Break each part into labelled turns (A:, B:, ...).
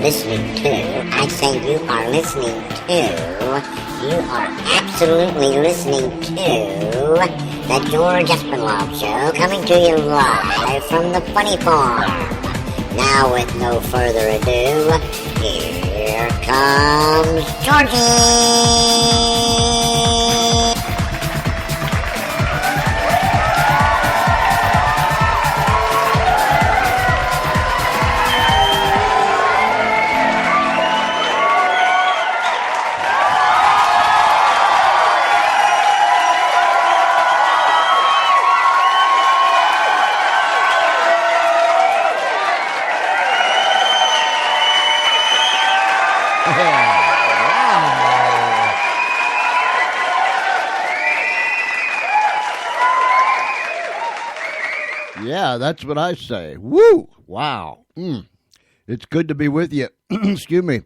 A: listening to, I say you are listening to, you are absolutely listening to the George Espinlove Show, coming to you live from the Funny Farm. Now, with no further ado, here comes Georgie!
B: Yeah, that's what I say. Woo! Wow. It's good to be with you. Excuse me.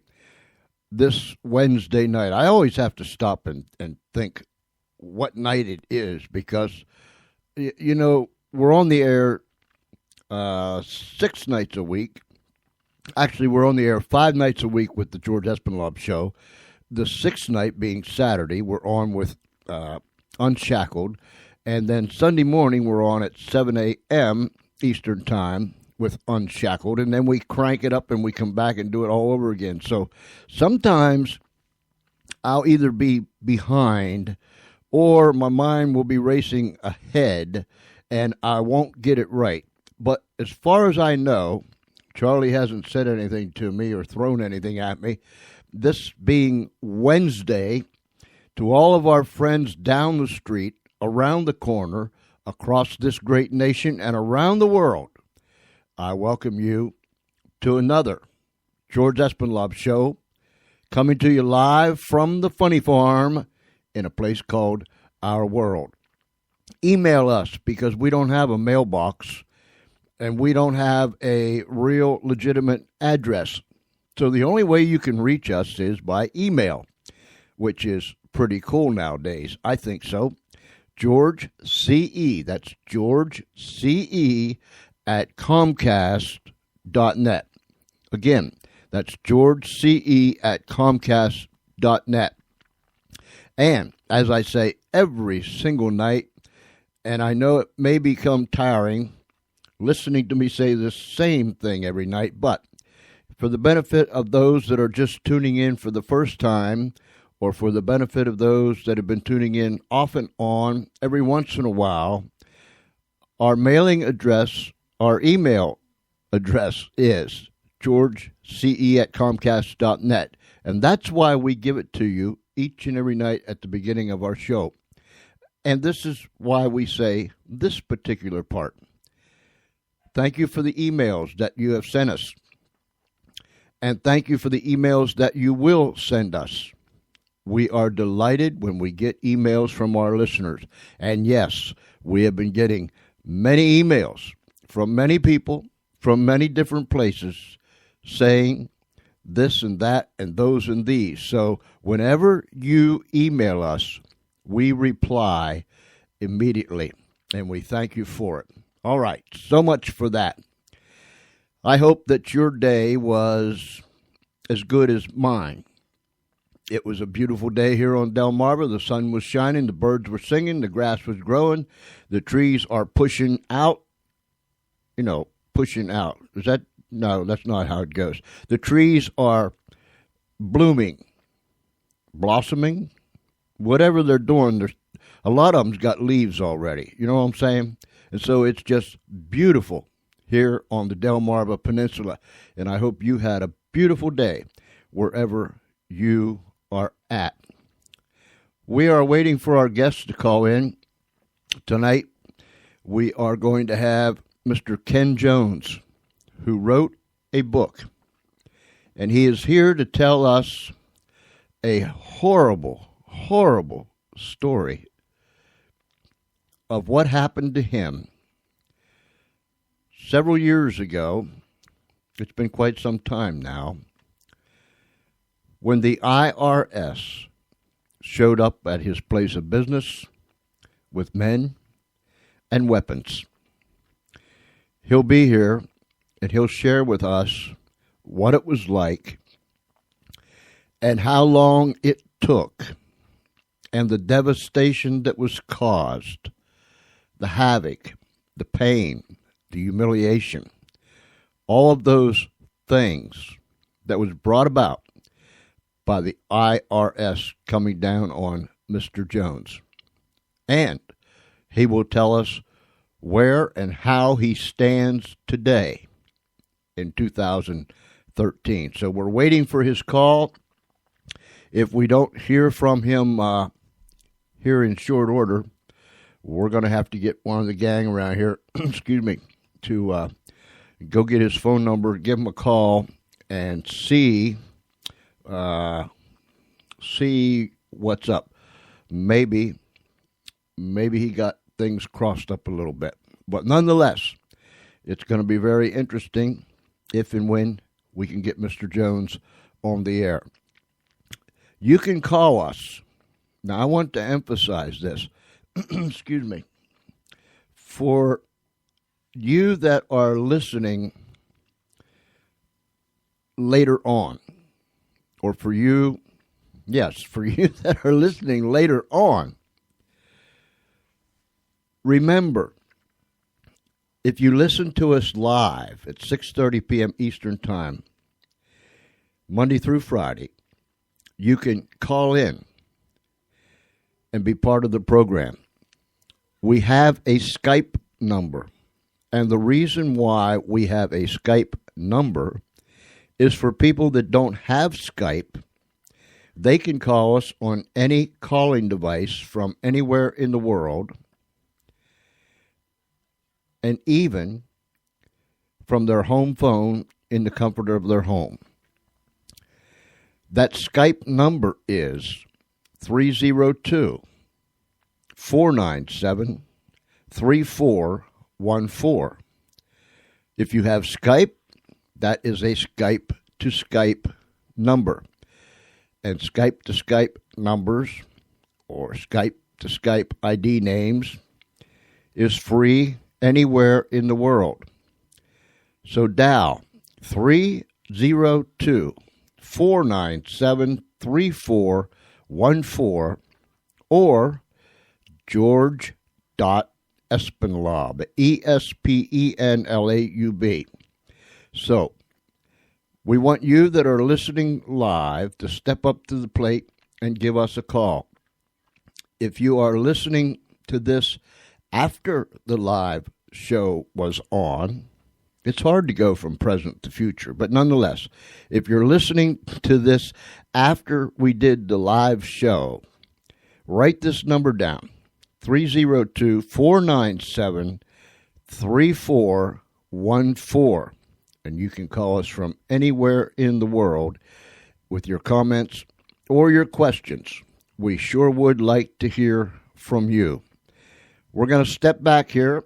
B: This Wednesday night. I always have to stop and think what night it is because, you know, we're on the air 6 nights a week. Actually, we're on the air 5 nights a week with the George Espinlove Show. The 6th night being Saturday, we're on with Unshackled. And then Sunday morning, we're on at 7 a.m. Eastern Time with Unshackled. And then we crank it up and we come back and do it all over again. So sometimes I'll either be behind or my mind will be racing ahead and I won't get it right. But as far as I know, Charlie hasn't said anything to me or thrown anything at me. This being Wednesday, to all of our friends down the street, around the corner, across this great nation, and around the world, I welcome you to another George Espinlove Show, coming to you live from the Funny Farm in a place called Our World. Email us because we don't have a mailbox and we don't have a real legitimate address. So the only way you can reach us is by email, which is pretty cool nowadays. I think so. George C.E., that's George C.E. at Comcast.net. Again, that's George C.E. at Comcast.net. And, as I say every single night, and I know it may become tiring listening to me say the same thing every night, but for the benefit of those that are just tuning in for the first time, or for the benefit of those that have been tuning in off and on every once in a while, our mailing address, our email address is georgece at Comcast.net. And that's why we give it to you each and every night at the beginning of our show. And this is why we say this particular part. Thank you for the emails that you have sent us. And thank you for the emails that you will send us. We are delighted when we get emails from our listeners. And yes, we have been getting many emails from many people from many different places saying this and that and those and these. So whenever you email us, we reply immediately, and we thank you for it. All right, so much for that. I hope that your day was as good as mine. It was a beautiful day here on Delmarva. The sun was shining, the birds were singing, the grass was growing, the trees are pushing out. Pushing out. No, that's not how it goes. The trees are blooming, blossoming, whatever they're doing. A lot of them's got leaves already. You know what I'm saying? And so it's just beautiful here on the Delmarva Peninsula. And I hope you had a beautiful day wherever you are at. We are waiting for our guests to call in. Tonight, we are going to have Mr. Ken Jones, who wrote a book. And he is here to tell us a horrible, horrible story of what happened to him several years ago. It's been quite some time now, when the IRS showed up at his place of business with men and weapons. He'll be here, and he'll share with us what it was like, and how long it took, and the devastation that was caused, the havoc, the pain, the humiliation, all of those things that was brought about by the IRS coming down on Mr. Jones. And he will tell us where and how he stands today in 2013. So we're waiting for his call. If we don't hear from him here in short order, we're going to have to get one of the gang around here, excuse me, to go get his phone number, give him a call, and see what's up. Maybe he got things crossed up a little bit. But nonetheless, it's going to be very interesting if and when we can get Mr. Jones on the air. You can call us. Now, I want to emphasize this. Excuse me. For you that are listening later on, or for you that are listening later on, remember, if you listen to us live at 6:30 p.m. Eastern Time, Monday through Friday, you can call in and be part of the program. We have a Skype number, and the reason why we have a Skype number is for people that don't have Skype. They can call us on any calling device from anywhere in the world, and even from their home phone in the comfort of their home. That Skype number is 302-497-3414. If you have Skype, that is a Skype to Skype number. And Skype to Skype numbers, or Skype to Skype ID names, is free anywhere in the world. So dial 302-497-3414 or George.Espenlaub, Espenlaub. So, we want you that are listening live to step up to the plate and give us a call. If you are listening to this after the live show was on, it's hard to go from present to future, but nonetheless, if you're listening to this after we did the live show, write this number down, 302-497-3414, and you can call us from anywhere in the world with your comments or your questions. We sure would like to hear from you. We're going to step back here.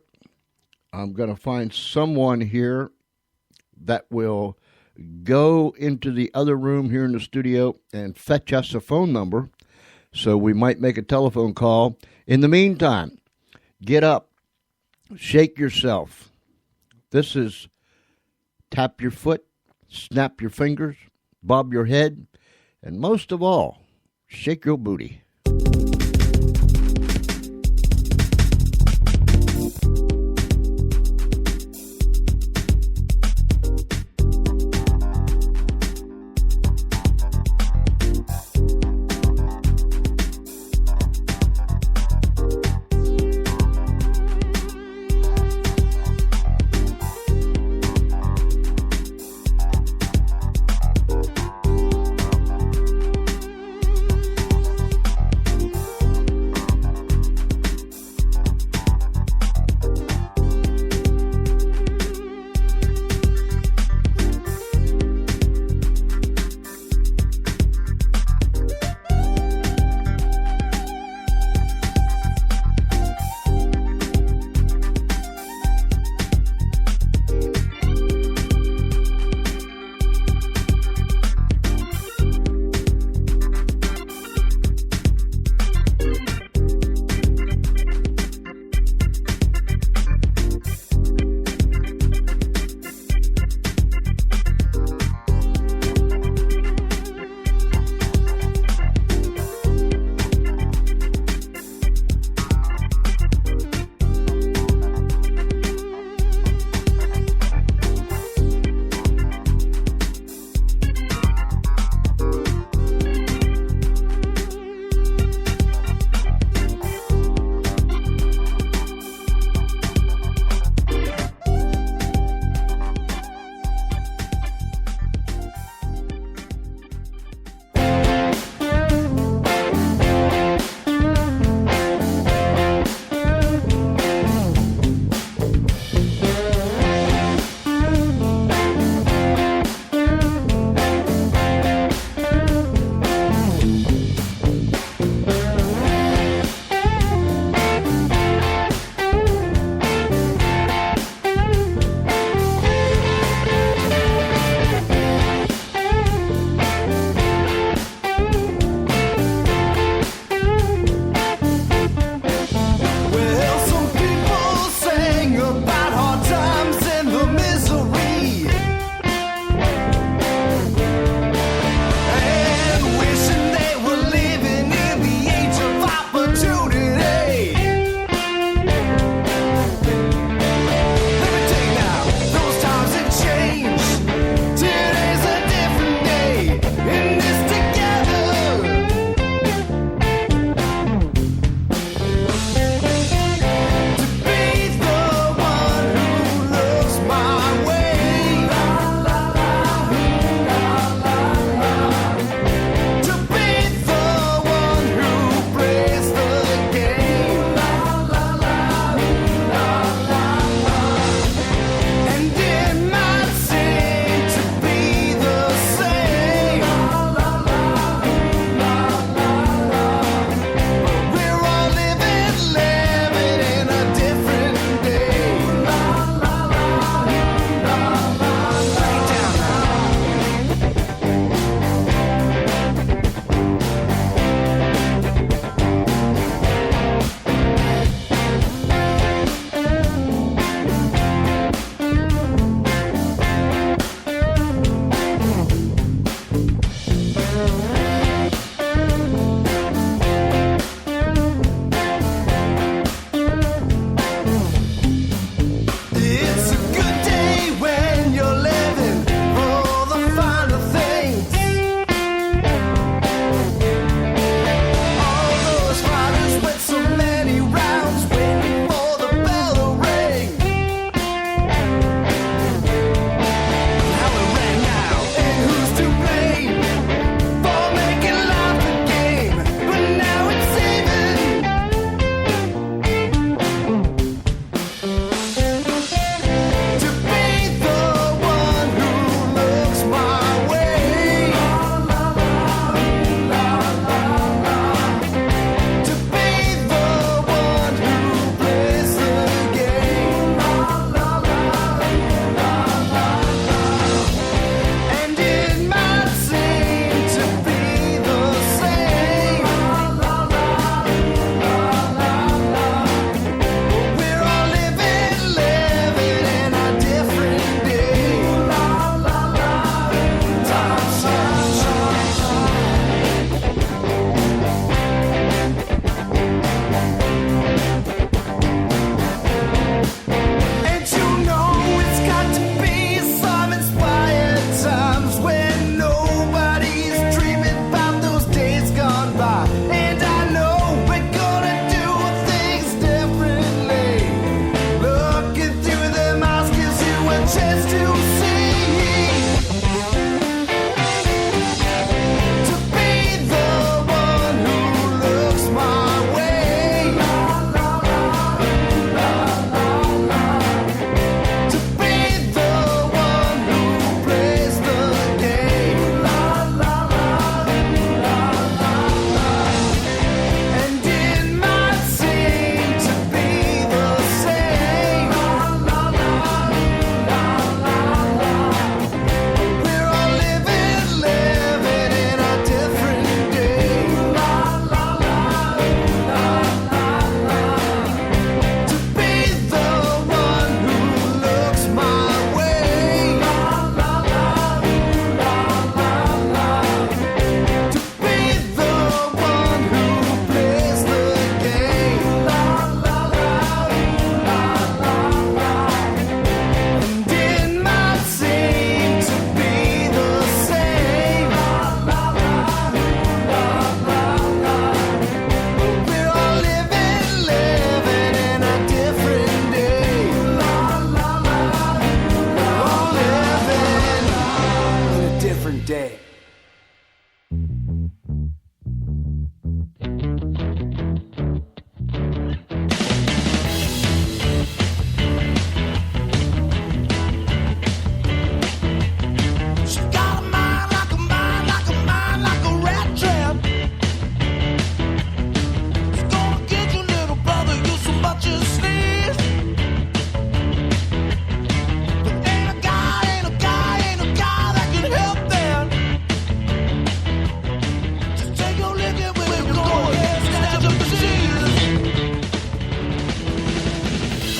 B: I'm going to find someone here that will go into the other room here in the studio and fetch us a phone number so we might make a telephone call. In the meantime, get up, shake yourself. This is tap your foot, snap your fingers, bob your head, and most of all, shake your booty.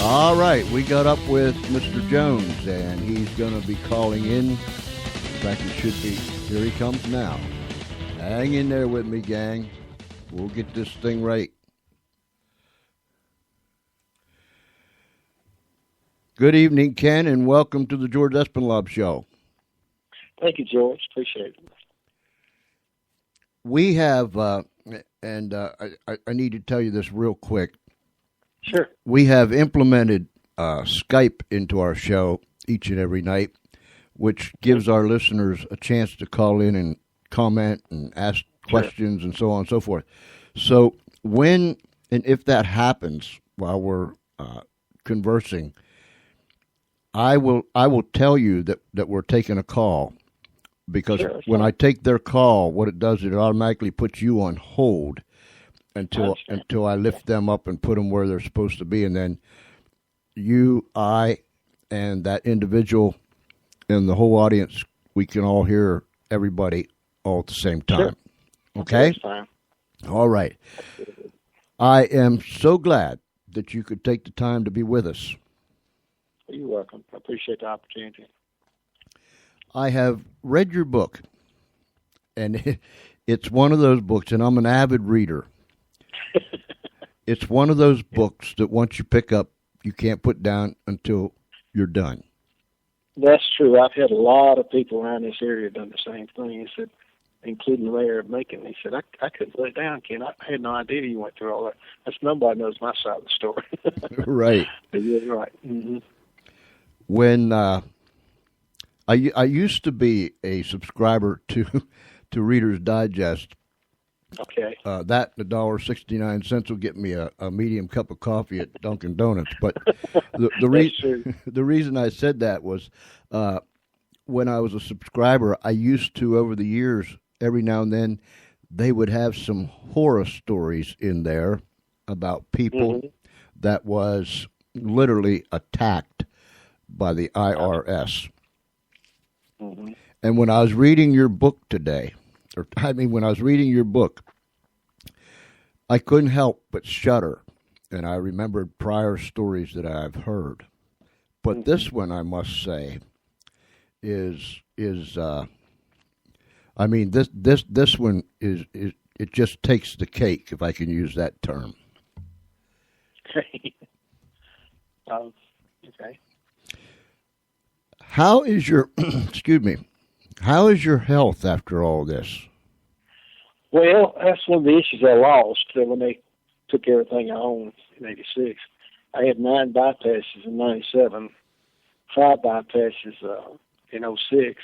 B: All right, we got up with Mr. Jones, and he's going to be calling in. In fact, it should be. Here he comes now. Hang in there with me, gang. We'll get this thing right. Good evening, Ken, and welcome to the George Espinlove Show.
C: Thank you, George. Appreciate it.
B: We have, I need to tell you this real quick.
C: Sure.
B: We have implemented Skype into our show each and every night, which gives our listeners a chance to call in and comment and ask questions and so on and so forth. So when and if that happens while we're conversing, I will tell you that we're taking a call, because when I take their call, what it does is it automatically puts you on hold until I lift them up and put them where they're supposed to be, and then you, I, and that individual and the whole audience, we can all hear everybody all at the same time.
C: Sure.
B: Okay?
C: That's fine.
B: All right. I am so glad that you could take the time to be with us.
C: You're welcome. I appreciate the opportunity.
B: I have read your book, and it's one of those books, and I'm an avid reader. It's one of those books that once you pick up, you can't put down until you're done.
C: That's true. I've had a lot of people around this area done the same thing. He said, including the mayor of Macon. He said, I couldn't put it down, Ken. I had no idea you went through all that. That's nobody knows my side of the story.
B: Right.
C: But you're right. Mm-hmm.
B: When I used to be a subscriber to Reader's Digest.
C: Okay.
B: That $1.69 will get me a medium cup of coffee at Dunkin' Donuts. But the reason I said that was when I was a subscriber, I used to, over the years, every now and then, they would have some horror stories in there about people that was literally attacked by the IRS.
C: Mm-hmm.
B: And when I was reading your book today, when I was reading your book, I couldn't help but shudder, and I remembered prior stories that I've heard. But this one, I must say, is this one is it just takes the cake, if I can use that term.
C: Okay.
B: How is your excuse me? How is your health after all this?
C: Well, that's one of the issues I lost when they took everything I owned in '86. I had 9 bypasses in '97, 5 bypasses in '06,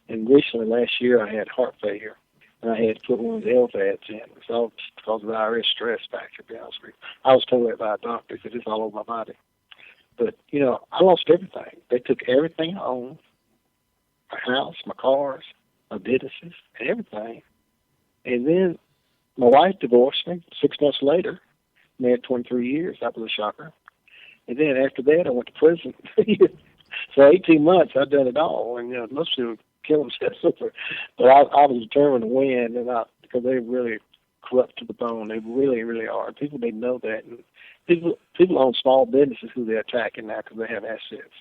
C: and recently last year I had heart failure, and I had to put one of the LVADs in. It's all because of the IRS stress factor, to be honest with you. I was told that by a doctor because it's all over my body. But, I lost everything. They took everything I owned, my house, my cars, my businesses, and everything. And then my wife divorced me 6 months later. Married 23 years. That was a shocker. And then after that, I went to prison. For 18 months, I'd done it all. And, most people kill themselves. But I was determined to win, and because they really corrupt to the bone. They really, really are. People need to know that. And people own small businesses who they're attacking now because they have assets.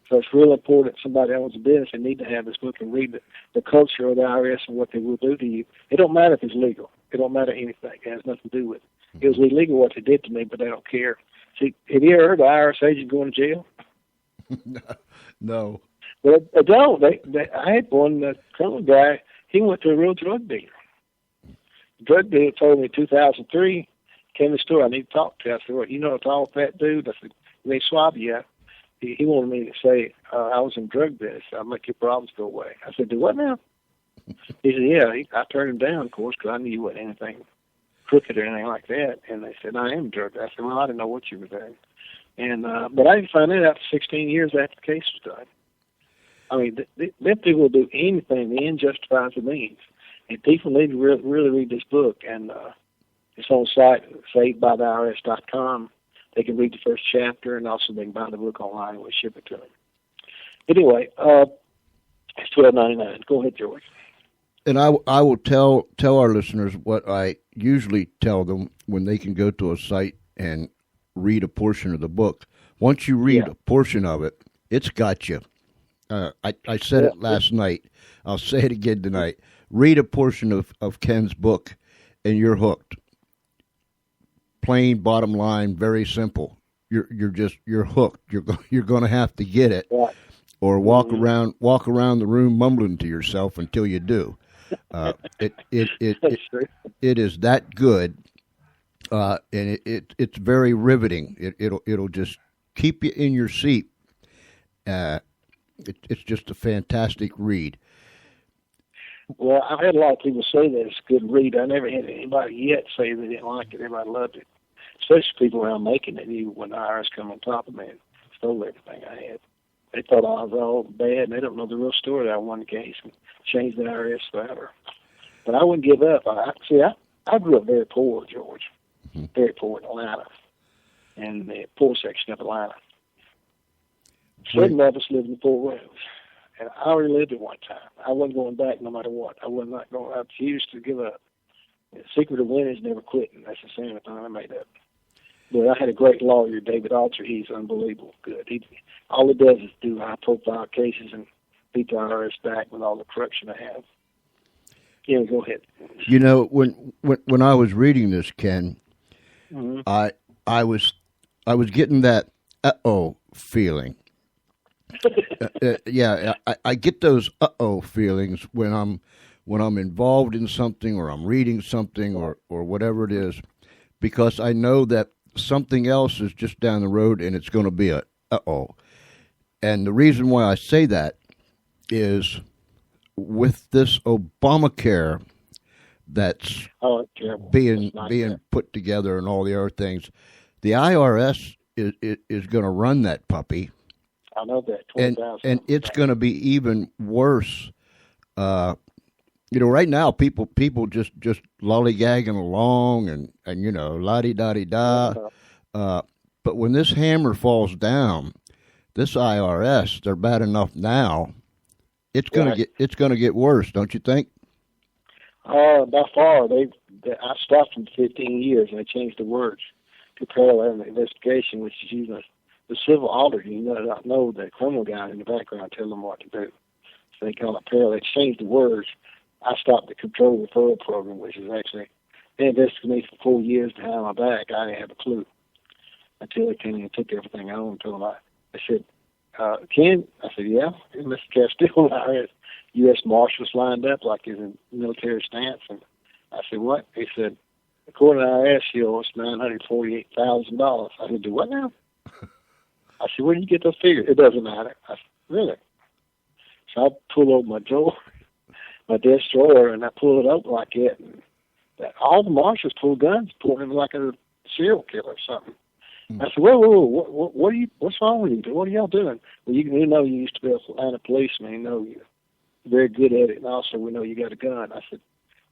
C: So it's real important. Somebody owns a business, they need to have this book and read the culture of the IRS and what they will do to you. It don't matter if it's legal. It don't matter anything. It has nothing to do with it. It was illegal what they did to me, but they don't care. See, have you ever heard of an IRS agent going to jail?
B: No.
C: Well, they don't. I had one, the criminal guy, he went to a real drug dealer. The drug dealer told me in 2003, came to the store, I need to talk to you. I said, what, a tall, fat dude? I said, they swab you out. He wanted me to say, I was in drug business. I'll make your problems go away. I said, do what now? He said, yeah. I turned him down, of course, because I knew you wasn't anything crooked or anything like that. And they said, I am drug. I said, well, I didn't know what you were doing. And but I didn't find that out for 16 years after the case was done. I mean, them people will do anything. The end justifies the means. And people need to really read this book. And it's on the site, savedbytheirs.com. They can read the first chapter, and also they can buy the book online and we ship it to them. Anyway, it's $12.99. Go ahead, George.
B: And I will tell our listeners what I usually tell them when they can go to a site and read a portion of the book. Once you read a portion of it, it's got you. I said it last night. I'll say it again tonight. Read a portion of Ken's book, and you're hooked. Plain bottom line, very simple. You're hooked. You're going to have to get it, or walk around the room mumbling to yourself until you do. It is that good, and it's very riveting. It'll just keep you in your seat. It's just a fantastic read.
C: Well, I've had a lot of people say that it's a good read. I never had anybody yet say they didn't like it. Everybody loved it, especially people around making it. Even when the IRS come on top of me and stole everything I had, they thought I was all bad, and they don't know the real story that I won the case and changed the IRS forever. But I wouldn't give up. I grew up very poor, George, very poor in Atlanta, in the poor section of Atlanta. 7 of us lived in 4 rooms. And I already lived at one time. I wasn't going back no matter what. I refused to give up. The secret of winning is never quitting. That's the same thing I made up. But I had a great lawyer, David Alter. He's unbelievable good. All he does is do high-profile cases and beat the IRS back with all the corruption I have. Yeah, go ahead.
B: You know, when I was reading this, Ken, I was getting that feeling. I get those feelings when I'm involved in something, or I'm reading something, or whatever it is, because I know that something else is just down the road and it's going to be a And the reason why I say that is with this Obamacare that's being put together and all the other things, the IRS is going to run that puppy.
C: I know that.
B: And it's going to be even worse. Right now people just lollygagging along and la-di-da-di-da. But when this hammer falls down, this IRS, they're bad enough now. It's going to get worse, don't you think?
C: By far, I stopped them 15 years, and they changed the words to parallel investigation, which is using the civil auditor. You not know the criminal guy in the background tell them what to do. So they call it parallel. They changed the words. I stopped the control referral program, which is actually, they investigated me for 4 years behind my back. I didn't have a clue until they came in and took everything on. I said, Ken? I said, yeah. And Mr. Castile, IRS, U.S. Marshals lined up like he's in military stance. And I said, what? He said, according to IRS, he owes $948,000. I said, do what now? I said, where did you get those figures? It doesn't matter. I said, really? So I pull over my drawer, my desk drawer, and I pull it up like it. And all the marshals pull guns, pulling him like a serial killer or something. I said, whoa, what's wrong with you? What are y'all doing? Well, you know you used to be a Atlanta policeman. You know you're very good at it, and also we know you got a gun. I said,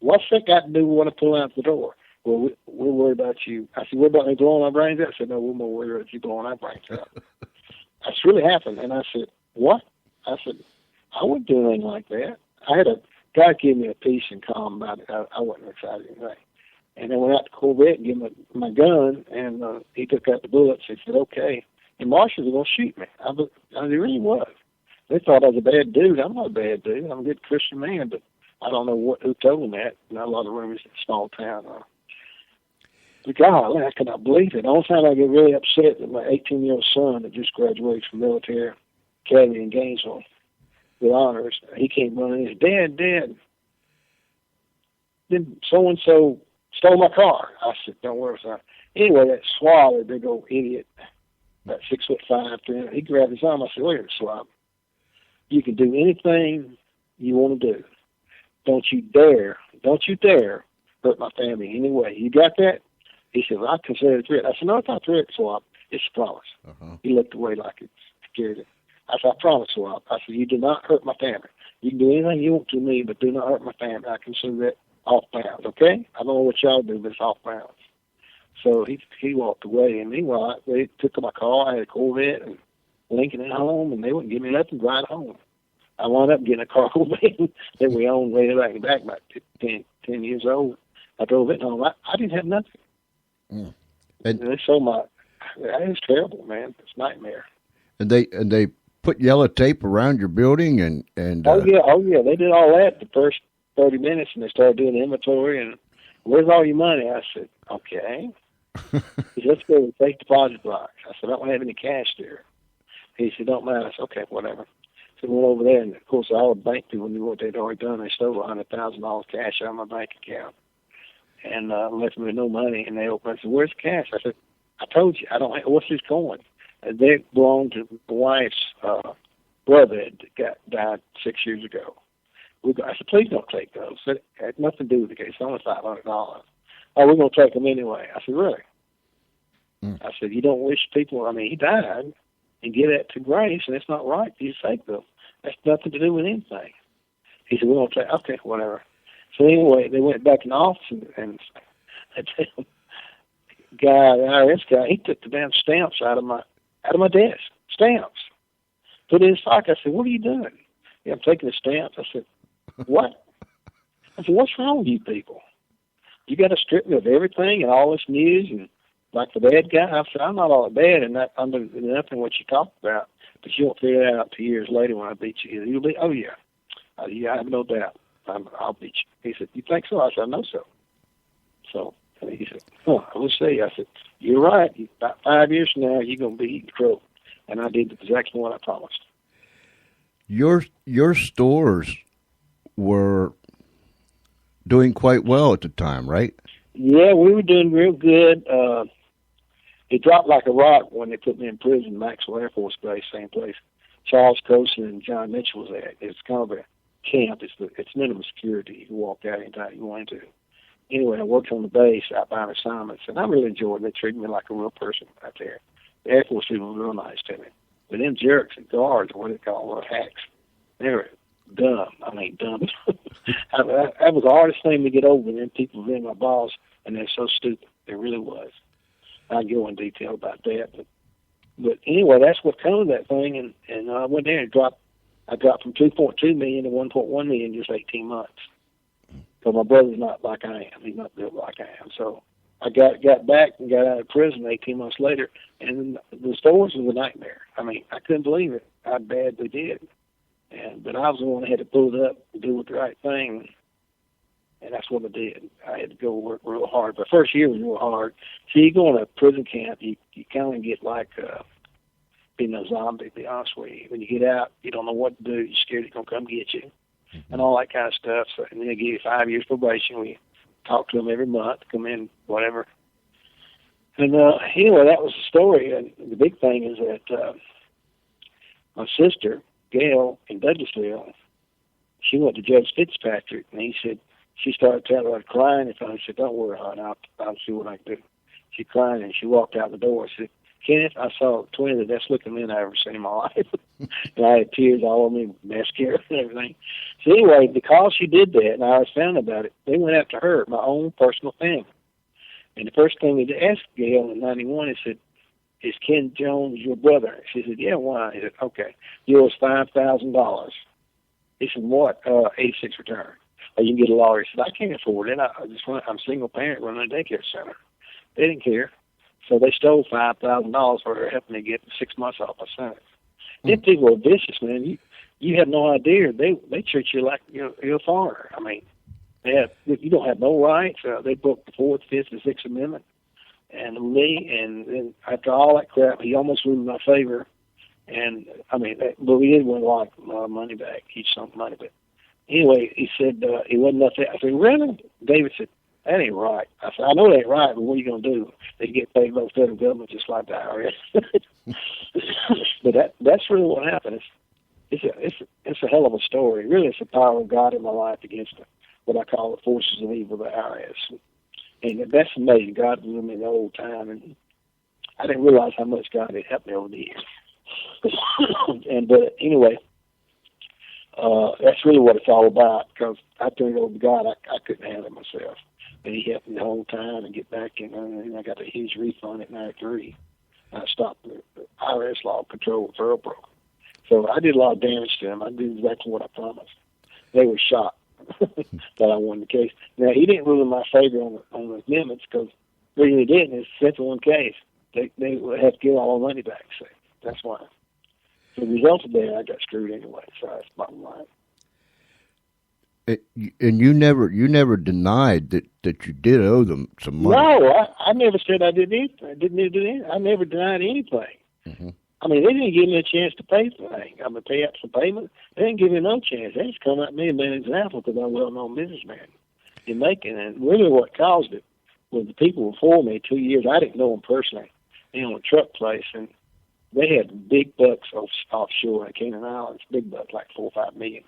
C: what's that got to do with what I pull out the door? Well, we're worried about you. I said, what about me blowing my brains out? I said, no, we're more worried about you blowing our brains out. That's really happened. And I said, what? I said, I wouldn't do anything like that. I had a guy give me a piece and calm about it. I wasn't excited anyway. And I went out to Corvette and gave him my gun, and he took out the bullets. He said, okay. And marshals are going to shoot me. I really was. They thought I was a bad dude. I'm not a bad dude. I'm a good Christian man, but I don't know who told them that. Not a lot of rumors in a small town. But God, I cannot believe it. The only time I get really upset is my 18-year-old son that just graduated from military academy in Gainesville with honors. He came running. He said, Dad, then so-and-so stole my car. I said, don't worry, son. Anyway, that Swab, big old idiot, about 6'5", he grabbed his arm. I said, wait a minute, Swab. You can do anything you want to do. Don't you dare hurt my family anyway. You got that? He said, well, I consider it a threat. I said, no, it's not a threat, Swab. It's a promise. He looked away like it scared him. I said, I promise, Swab. I said, you do not hurt my family. You can do anything you want to me, but do not hurt my family. I consider that off bounds, okay? I don't know what y'all do, but it's off bounds. So he walked away, and meanwhile, they took my car. I had a Corvette and Lincoln at home, and they wouldn't give me nothing to ride home. I wound up getting a car Corvette that we owned way back in back, about 10 years old. I drove it home. I didn't have nothing. And they sold That is terrible, man. It's a nightmare.
B: And they put yellow tape around your building and
C: Oh yeah. They did all that the first 30 minutes, and they started doing the inventory. And where's all your money? I said, okay. He said, let's go to the safe deposit box. I said, I don't have any cash there. He said, don't matter. I said, okay, whatever. So we went over there, and of course, all the bank people knew what they'd already done. They stole $100,000 cash out of my bank account and left me with no money. And they opened. I said, "Where's the cash?" I said, "I told you, I don't. What's this going?" And they belonged to the wife's brother that died 6 years ago. I said, "Please don't take those. It had nothing to do with the case. It's only $500." "Oh, we're going to take them anyway." I said, "Really?" I said, "You don't wish people. I mean, he died." And give that to Grace, and it's not right for you to take them. That's nothing to do with anything. He said, we're going to take, okay, whatever. So anyway, they went back in the office, and the IRS guy, he took the damn stamps out of my desk. Stamps. Put it in his pocket. I said, what are you doing? Yeah, I'm taking the stamps. I said, what? I said, what's wrong with you people? You got to strip me of everything and all this news and like the bad guy. I said, I'm not all that bad, and that under nothing what you talked about, but you won't figure that out 2 years later when I beat you. You'll be, oh yeah, yeah, I have no doubt. I'll beat you. He said, you think so? I said, I know so. So he said, oh, I will say. I said, you're right. About 5 years from now, you're gonna be eating crow, and I did exactly what I promised.
B: Your stores were doing quite well at the time, right?
C: Yeah, we were doing real good. It dropped like a rock when they put me in prison, Maxwell Air Force Base, same place. Charles Coason and John Mitchell was at. It's kind of a camp. It's minimum security. You can walk out anytime you want to. Anyway, I worked on the base out by assignments, and I really enjoyed it. They treated me like a real person out there. The Air Force people were real nice to me. But them jerks and guards, what they call them, hacks, they were dumb. I mean, dumb. That was the hardest thing to get over. Them people being my boss, and they're so stupid. It really was. I'll go in detail about that, but anyway, that's what come of that thing, and I went there and I dropped from 2.2 million to 1.1 million in just 18 months. So my brother's not like I am; he's not built like I am. So I got back and got out of prison 18 months later, and the stores was a nightmare. I mean, I couldn't believe it how bad they did, but I was the one that had to pull it up and do the right thing. And that's what I did. I had to go work real hard. But first year was real hard. See, you go in a prison camp, you kind of get like being a zombie, to be honest with you. When you get out, you don't know what to do. You're scared they're going to come get you and all that kind of stuff. So, and then they give you 5 years probation. We talk to them every month, come in, whatever. And anyway, that was the story. And the big thing is that my sister, Gail, in Douglasville, she went to Judge Fitzpatrick, and he said, she started telling her, crying, and I said, don't worry, hon, I'll see what I can do. She cried, and she walked out the door. She said, Kenneth, I saw 20 of the best looking men I ever seen in my life. And I had tears all over me, mascara and everything. So anyway, because she did that, and I was found about it, they went after her, my own personal family. And the first thing they asked Gail in 91, he said, is Ken Jones your brother? She said, yeah, why? He said, okay, you owe us $5,000. He said, what? 86 return. You can get a lawyer. He said, I can't afford it. I'm a single parent running a daycare center. They didn't care. So they stole $5,000 for helping me get 6 months off my sentence. Them people are vicious, man. You have no idea. They treat you like you're a foreigner. I mean, you don't have no rights. They broke the 4th, 5th, and 6th Amendment. And then after all that crap, he almost ruled in my favor. And, I mean, but we did win a lot of money back, each some money, but anyway, he said he wasn't nothing. I said, really? David said, that ain't right. I said, I know that ain't right, but what are you going to do? They get paid by the federal government just like the IRS. But that's really what happened. It's a hell of a story. Really, it's the power of God in my life against what I call the forces of evil, the IRS. And that's amazing. God was with me the whole time, and I didn't realize how much God had helped me over the years. But anyway, that's really what it's all about, because I turned it over to God. I couldn't handle it myself. And he helped me the whole time and get back in. And I got a huge refund at 93. I stopped the IRS law control referral program. So I did a lot of damage to them. I did exactly what I promised. They were shocked that I won the case. Now, he didn't rule in my favor on the amendments, because the reason he didn't is 7-1 case. they would have to give all the money back. So that's why. So the result of that, I got screwed anyway. So that's the bottom line.
B: And you never denied that you did owe them some money.
C: No, I never said I did anything. I didn't do anything. I never denied anything.
B: Mm-hmm.
C: I mean, they didn't give me a chance to pay for anything. I mean, pay out some payment. They didn't give me no chance. They just come at me and made an example because I'm a well-known businessman in Macon. And really what caused it was the people before me, 2 years, I didn't know them personally. They owned a truck place, and they had big bucks offshore in Cayman Islands, big bucks, like 4 or 5 million.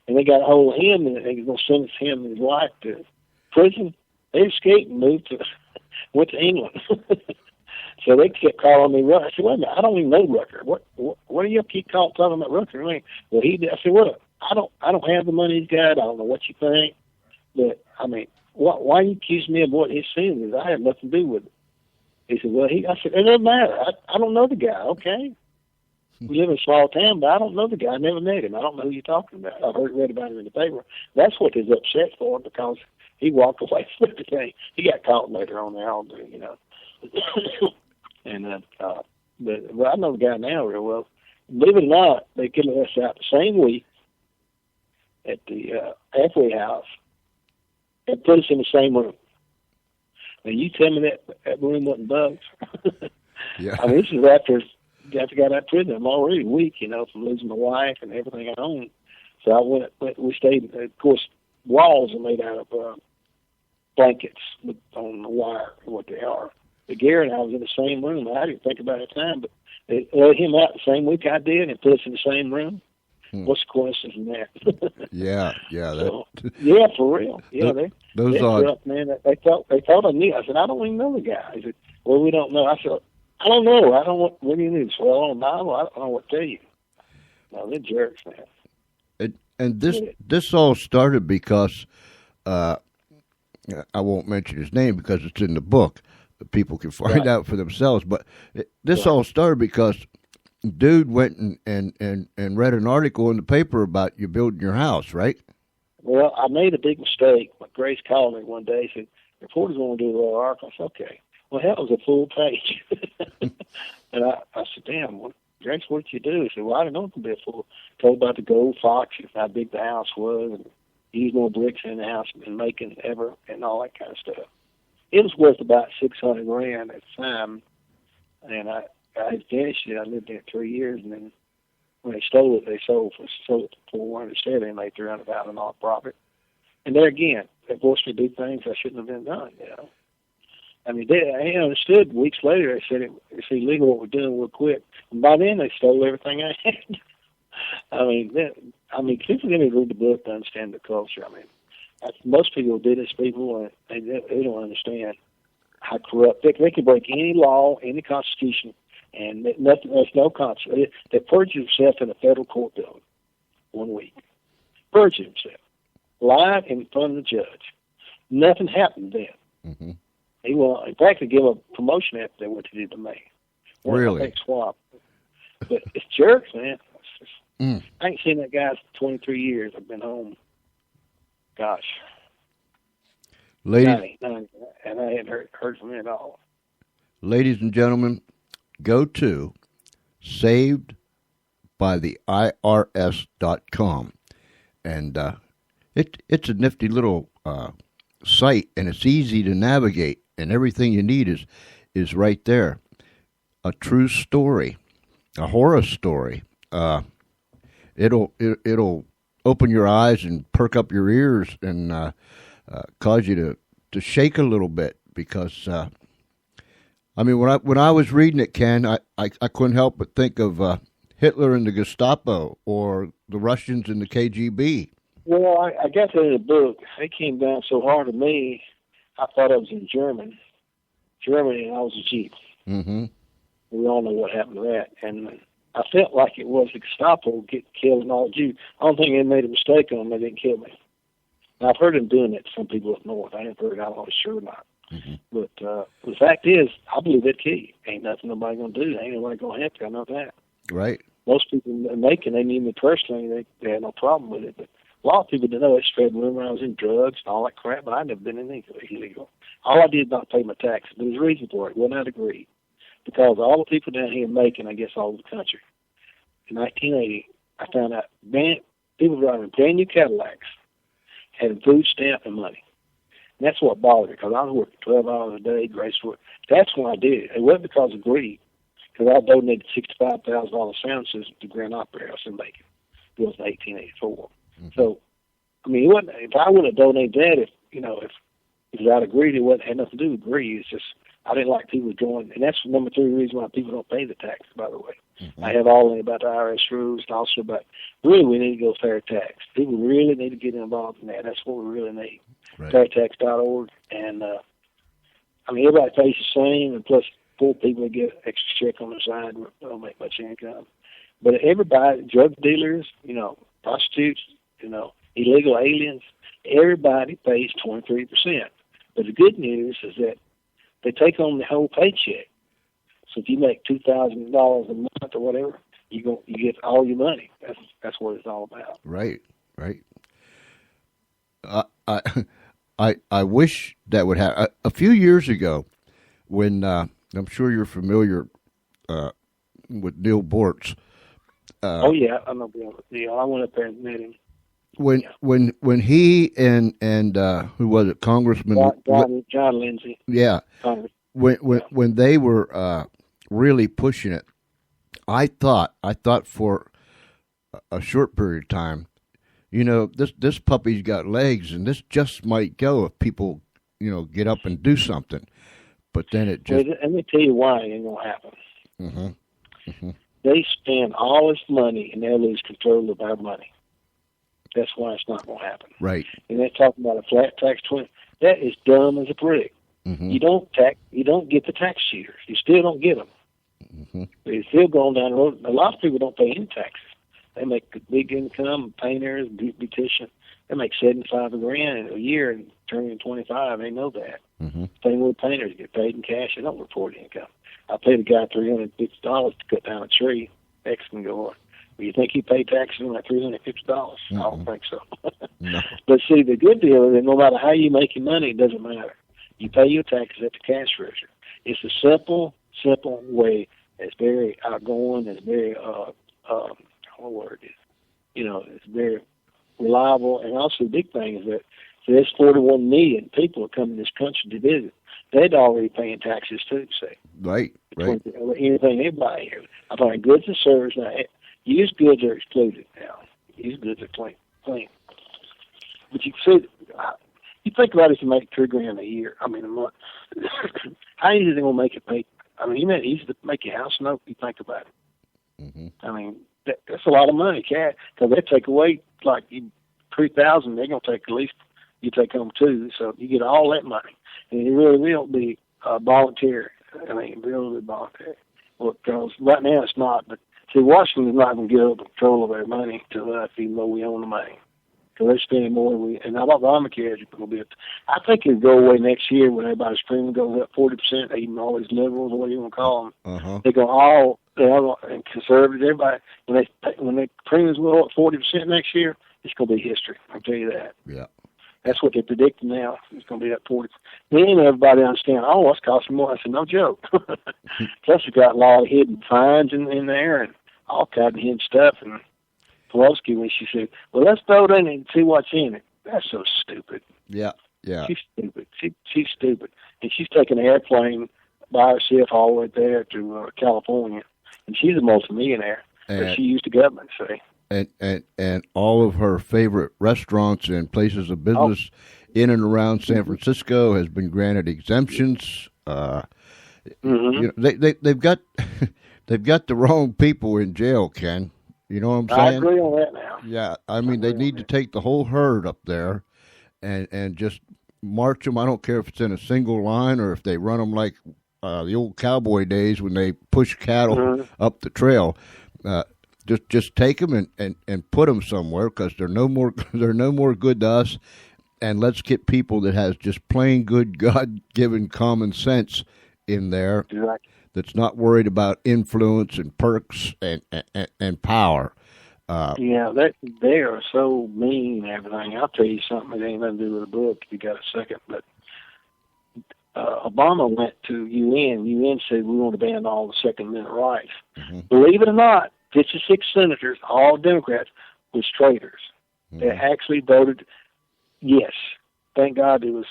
C: And they got a hold of him, and they were going to sentence him and his wife to prison. They escaped and went to England. So they kept calling me Rucker. I said, wait a minute, I don't even know Rucker. What do you keep talking about Rucker? I mean, well, I said, well, I don't have the money he's got. I don't know what you think. But, I mean, why you accuse me of what his sin is? I have nothing to do with it. He said, well, I said, it doesn't matter. I don't know the guy, okay? We live in a small town, but I don't know the guy. I never met him. I don't know who you're talking about. I've read about him in the paper. That's what he's upset for, because he walked away from everything. He got caught later on there all day, you know. And but I know the guy now real well. Believe it or not, they killed us out the same week at the halfway house and put us in the same room. Now, you tell me that room wasn't bugs.
B: Yeah.
C: I mean, this is after I got out of prison. I'm already weak, you know, from losing my wife and everything I own. So we stayed, of course, walls are made out of blankets on the wire, what they are. But Gary and I was in the same room. I didn't think about it at the time, but they let him out the same week I did and put us in the same room. What's the coincidence in that?
B: Yeah.
C: So, yeah, for real. Yeah,
B: those
C: are up, man. They thought I knew. I said, I don't even know the guy. He said, well, we don't know. I said, I don't know. What do you need? Well, I don't know. I don't know what to tell you. No, they're jerks, man.
B: And this all started because I won't mention his name because it's in the book. People can find out for themselves. But this all started because dude went and read an article in the paper about you building your house, right? Well,
C: I made a big mistake. Grace called me one day and said, reporters want to do a little article. I said, okay. Well, hell, it was a full page. And I said, damn, Grace, what did you do? He said, well, I didn't know it could be a full. Told about the gold fox, how big the house was, and used more bricks in the house than making ever, and all that kind of stuff. It was worth about $600,000 at the time, and I had finished it. I lived there 3 years, and then when they stole it, they sold it for $470 and made $300,000 profit. And there again, they forced me to do things I shouldn't have been done. You know, I mean, I understood. Weeks later, they said it's illegal what we're doing. We'll quit. And by then, they stole everything I had. People need to read the book to understand the culture. I mean, most people are business people, and they don't understand how corrupt they can break any law, any constitution, and nothing. There's no consequence. They perjured themselves in a federal court building 1 week. Perjured themselves, lied in front of the judge. Nothing happened then.
B: Mm-hmm.
C: He will, in fact, they give a promotion after what they did to me.
B: Really?
C: Swap. But it's jerks, man. I ain't seen that guy for 23 years. I've been home. Gosh.
B: Ladies,
C: and I hadn't heard from him at all.
B: Ladies and gentlemen, go to savedbytheirs.com. And it's a nifty little site, and it's easy to navigate, and everything you need is right there. A true story, a horror story. It'll open your eyes and perk up your ears and cause you to shake a little bit, because when I was reading it, Ken, I couldn't help but think of Hitler and the Gestapo, or the Russians and the KGB.
C: Well, I got that in the book. They came down so hard on me, I thought I was in Germany, and I was a Jeep.
B: Mm-hmm.
C: We all know what happened to that. And I felt like it was the Gestapo getting killed and all Jews. I don't think they made a mistake on them. They didn't kill me. Now, I've heard them doing that to some people up north. I haven't heard it. I don't know if it's true or not.
B: Mm-hmm.
C: But the fact is, I believe they'd kill you. Ain't nothing nobody going to do. Ain't nobody going to help you. I know that.
B: Right.
C: Most people in Macon, they knew me personally. They had no problem with it. But a lot of people didn't know. They spread rumor I was in drugs and all that crap, but I'd never been in anything illegal. All I did was not pay my taxes. There was a reason for it. It wasn't out of greed. because all the people down here making, I guess, all over the country. In 1980, I found out people driving brand new Cadillacs had food stamp and money. And that's what bothered me, because I was working 12 hours a day, graceful. That's when I did it. It wasn't because of greed, because I donated $65,000 sound system to Grand Opera House in Macon. It was 1884. Mm-hmm. So, I mean, it wasn't, if I would have donated that, if it was out of greed, it had nothing to do with greed. It's just I didn't like people going, and that's number 3 reason why people don't pay the taxes, by the way. Mm-hmm. I have all in about the IRS rules and also about, really, we need to go fair tax. People really need to get involved in that. That's what we really need. Right. Fairtax.org. And, I mean, everybody pays the same, and plus poor people get extra check on the side, don't make much income. But everybody, drug dealers, prostitutes, illegal aliens, everybody pays 23%. But the good news is that they take on the whole paycheck. So if you make $2,000 a month or whatever, you get all your money. That's what it's all about.
B: Right. I wish that would happen. A few years ago, when I'm sure you're familiar with Neil Bortz.
C: Oh yeah, I know Neil. I went up there and met him.
B: When he and who was it, Congressman
C: John Lindsay?
B: Yeah. When they were really pushing it, I thought for a short period of time, this puppy's got legs, and this just might go if people, get up and do something. But then it just.
C: Well, let me tell you why it ain't gonna happen. Mm-hmm. Mm-hmm. They spend all this money and they'll lose control of our money. That's why it's not going to happen.
B: Right.
C: And they're talking about a flat tax 20. That is dumb as a brick. Mm-hmm. You don't get the tax cheaters. You still don't get them. Mm-hmm. They're still going down the road. A lot of people don't pay any taxes. They make big income, painters, beauticians. They make $75,000 a year and turn in 25. They know that. Mm-hmm. Same with painters get paid in cash. They don't report income. I paid a guy $350 to cut down a tree. X can go on. Well, you think he paid taxes on that $350? Mm-hmm. I don't think so. No. But see, the good deal is that no matter how you make your money, it doesn't matter. You pay your taxes at the cash register. It's a simple way. It's very outgoing. It's very, it's very reliable. And also the big thing is that there's 41 million people that come to this country to visit. They'd already paying taxes too, say.
B: Right.
C: Anything they buy here. I find goods and services. Now, used goods are excluded now. Used goods are clean. But you see, you think about it, if you make $3,000 a year, a month, how easy is it going to make it pay? It's easy to make your house note, you think about it. Mm-hmm. That's a lot of money, cash, because they take away, like, $3,000, they're going to take at least, you take home $2,000, so you get all that money. And it really will be voluntary. Really voluntary. Well, because right now it's not, but see, Washington's not going to give up control of our money to us, even though we own the money. Because they're spending more than we, and Obamacare is going to be, I think it'll go away next year when everybody's premium goes up 40%, even all these liberals, or what you want to call them. Uh-huh. They're going and conservatives, everybody, when they premiums go up 40% next year, it's going to be history. I'll tell you that.
B: Yeah.
C: That's what they're predicting now. It's going to be up 40. Then everybody understand, it's costing more. I said, no joke. Plus, we got a lot of hidden fines in there and all kinds of hidden stuff. And Pelosi, when she said, well, let's throw it in and see what's in it. That's so stupid.
B: Yeah.
C: She's stupid. She's stupid. And she's taking an airplane by herself all the way there to California. And she's a multimillionaire. But she used the government, say.
B: And all of her favorite restaurants and places of business in and around San Francisco has been granted exemptions. They've got the wrong people in jail, Ken. You know what I'm saying?
C: I agree on that now.
B: Yeah, they need to take the whole herd up there and just march them. I don't care if it's in a single line or if they run them like the old cowboy days when they push cattle up the trail. Just take them and put them somewhere because they're no more good to us, and let's get people that has just plain good God-given common sense in there.
C: Exactly.
B: That's not worried about influence and perks and power.
C: They are so mean and everything. I'll tell you something that ain't nothing to do with the book if you got a second, but Obama went to UN. UN said we want to ban all the Second Amendment rights.
B: Mm-hmm.
C: Believe it or not, 56 senators, all Democrats, was traitors.
B: Mm-hmm.
C: They actually voted yes. Thank God it was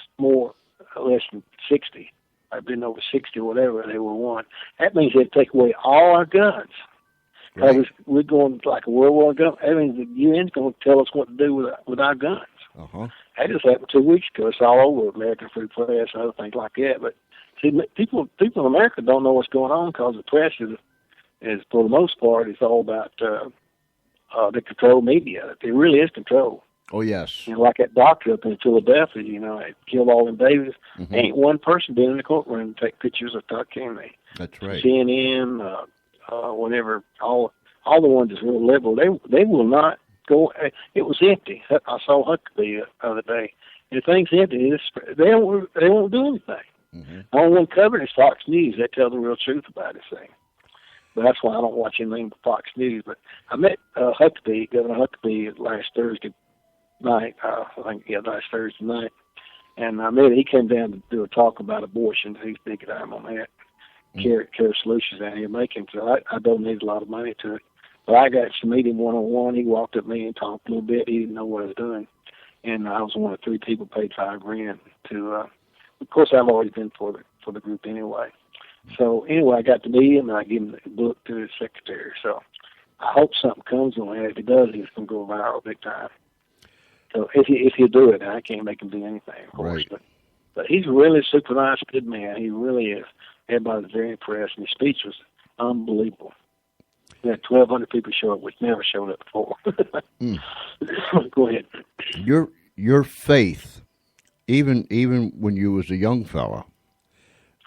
C: less than 60. I've been over 60 or whatever they were won. That means they'd take away all our guns.
B: Right.
C: We're going like a World War gun. That means the UN's going to tell us what to do with our guns.
B: Uh-huh.
C: That just happened 2 weeks ago. It's all over American Free Press and other things like that. But see, people in America don't know what's going on because the press is for the most part, it's all about the control media. It really is control.
B: Oh, yes.
C: You know, like that doctor up in Philadelphia, that killed all them babies.
B: Mm-hmm.
C: Ain't one person been in the courtroom to take pictures of Tuck, can they?
B: That's right.
C: CNN, whatever, all the ones that's real liberal, they will not go. It was empty. I saw Huckabee the other day. And the thing's empty. They won't do anything.
B: Mm-hmm.
C: The only one covering is Fox News. They tell the real truth about this thing. But that's why I don't watch anything but Fox News. But I met Huckabee, Governor Huckabee, last Thursday night. Last Thursday night. And I met him. He came down to do a talk about abortion. He's big time on that. Care Solutions out here making. So I donated a lot of money to it. But I got to meet him one-on-one. He walked up to me and talked a little bit. He didn't know what I was doing. And I was one of 3 people paid $5,000 to, of course, I've always been for the group anyway. So anyway, I got to meet him and I gave him the book to his secretary. So I hope something comes on it. If it does, it's going to go viral big time. So if he'll do it, I can't make him do anything, of course.
B: Right.
C: But he's a really super nice, good man. He really is. Everybody was very impressed, and his speech was unbelievable. We had 1,200 people show up, which never showed up before. Go ahead.
B: Your faith, even when you was a young fella,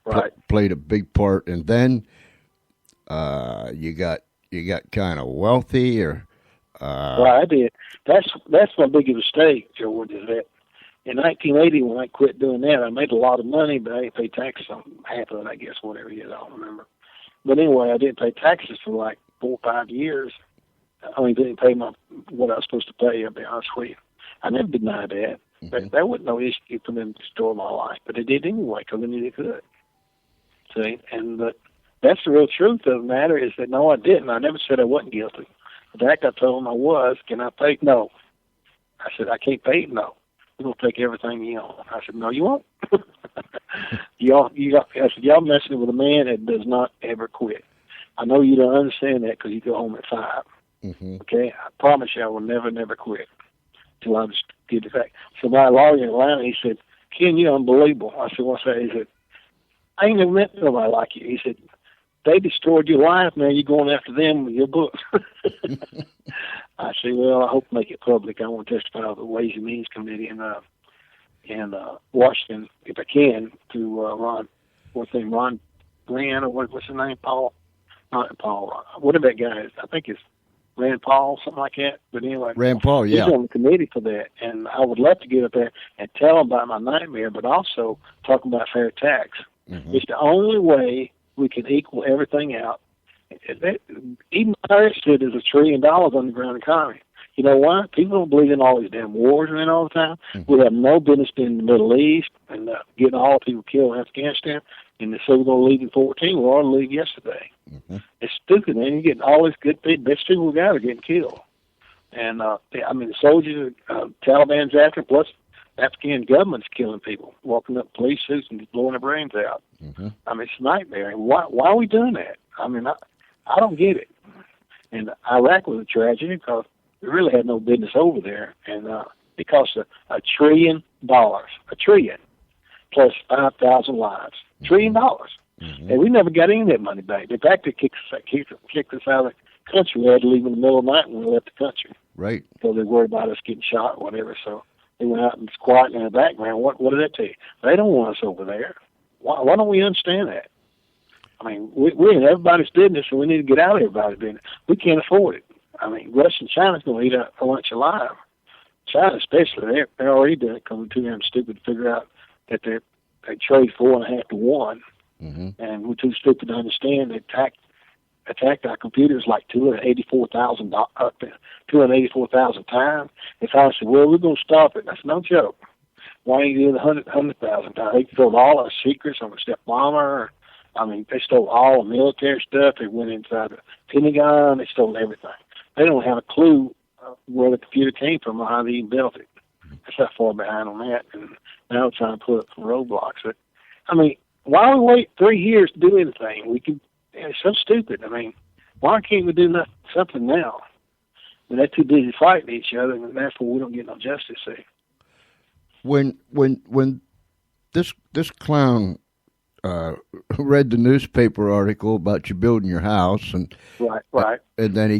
C: right,
B: played a big part, and then you got kind of wealthy, or
C: right, I did. That's my biggest mistake, George. Is that in 1980 when I quit doing that, I made a lot of money, but I didn't pay taxes on half of it, I guess, whatever it is, I don't remember. But anyway, I didn't pay taxes for like 4 or 5 years. I didn't pay what I was supposed to pay, I'll be honest with you. I never denied that.
B: Mm-hmm.
C: That wasn't no issue for them to store my life, but they did anyway because they knew they could. See, and that's the real truth of the matter is that no, I didn't. I never said I wasn't guilty. In fact, I told them I was. Can I pay? No. I said, I can't pay? No. We're going to take everything you own. I said, no, you won't. I said, y'all messing with a man that does not ever quit. I know you don't understand that because you go home at 5.
B: Mm-hmm.
C: Okay? I promise you I will never quit till I just get it back. So my lawyer in Atlanta, he said, Ken, you're unbelievable. I said, what's that? He said, I ain't never met nobody like you. He said, they destroyed your life, now you're going after them with your book. I said, well, I hope to make it public. I want to testify on the Ways and Means Committee in Washington, if I can, to Ron Rand, or what's his name, Paul? Not Paul, whatever that guy is. I think it's Rand Paul, something like that. But anyway,
B: Rand Paul, yeah.
C: He's on the committee for that, and I would love to get up there and tell him about my nightmare, but also talk about fair tax.
B: Mm-hmm.
C: It's the only way we can equal everything out. Even IRS said there's $1 trillion underground economy. You know why? People don't believe in all these damn wars and all the time.
B: Mm-hmm.
C: We have no business being in the Middle East and getting all the people killed in Afghanistan. And they say we're going to leave in 14. We ought to leave yesterday.
B: Mm-hmm.
C: It's stupid, man. You're getting all these good people. Best people we got are getting killed. And, the soldiers, Taliban's after, plus Afghan government's killing people, walking up police suits and blowing their brains out.
B: Mm-hmm.
C: It's a nightmare. And why are we doing that? I don't get it. And Iraq was a tragedy because we really had no business over there. And it cost $1 trillion, $1 trillion, plus 5,000 lives. $1 trillion. Mm-hmm. And we never got any of that money back. In fact, they kicked us out of the country. We had to leave in the middle of the night when we left the country.
B: Right.
C: Because they worried about us getting shot or whatever. So they went out and squatted in the background. What did that tell you? They don't want us over there. Why don't we understand that? We're in everybody's business, and we need to get out of everybody's business. We can't afford it. Russia and China's going to eat our lunch alive. China especially, they're already doing it because we're too damn stupid to figure out that they trade 4.5 to 1. Mm-hmm. And we're too stupid to understand they attacked our computers like 284,000 times. If I said, well, we're going to stop it, that's no joke. Why ain't you do the $100,000? They stole all our secrets on the step bomber. I mean, they stole all the military stuff. They went inside the Pentagon. They stole everything. They don't have a clue where the computer came from or how they even built it. That's how far behind on that. And now they're trying to put up some roadblocks. But, I mean, why we wait 3 years to do anything? It's so stupid. I mean, why can't we do something now? When they're too busy fighting each other, and that's why we don't get no justice. See?
B: When this clown read the newspaper article about you building your house, and
C: right,
B: and then he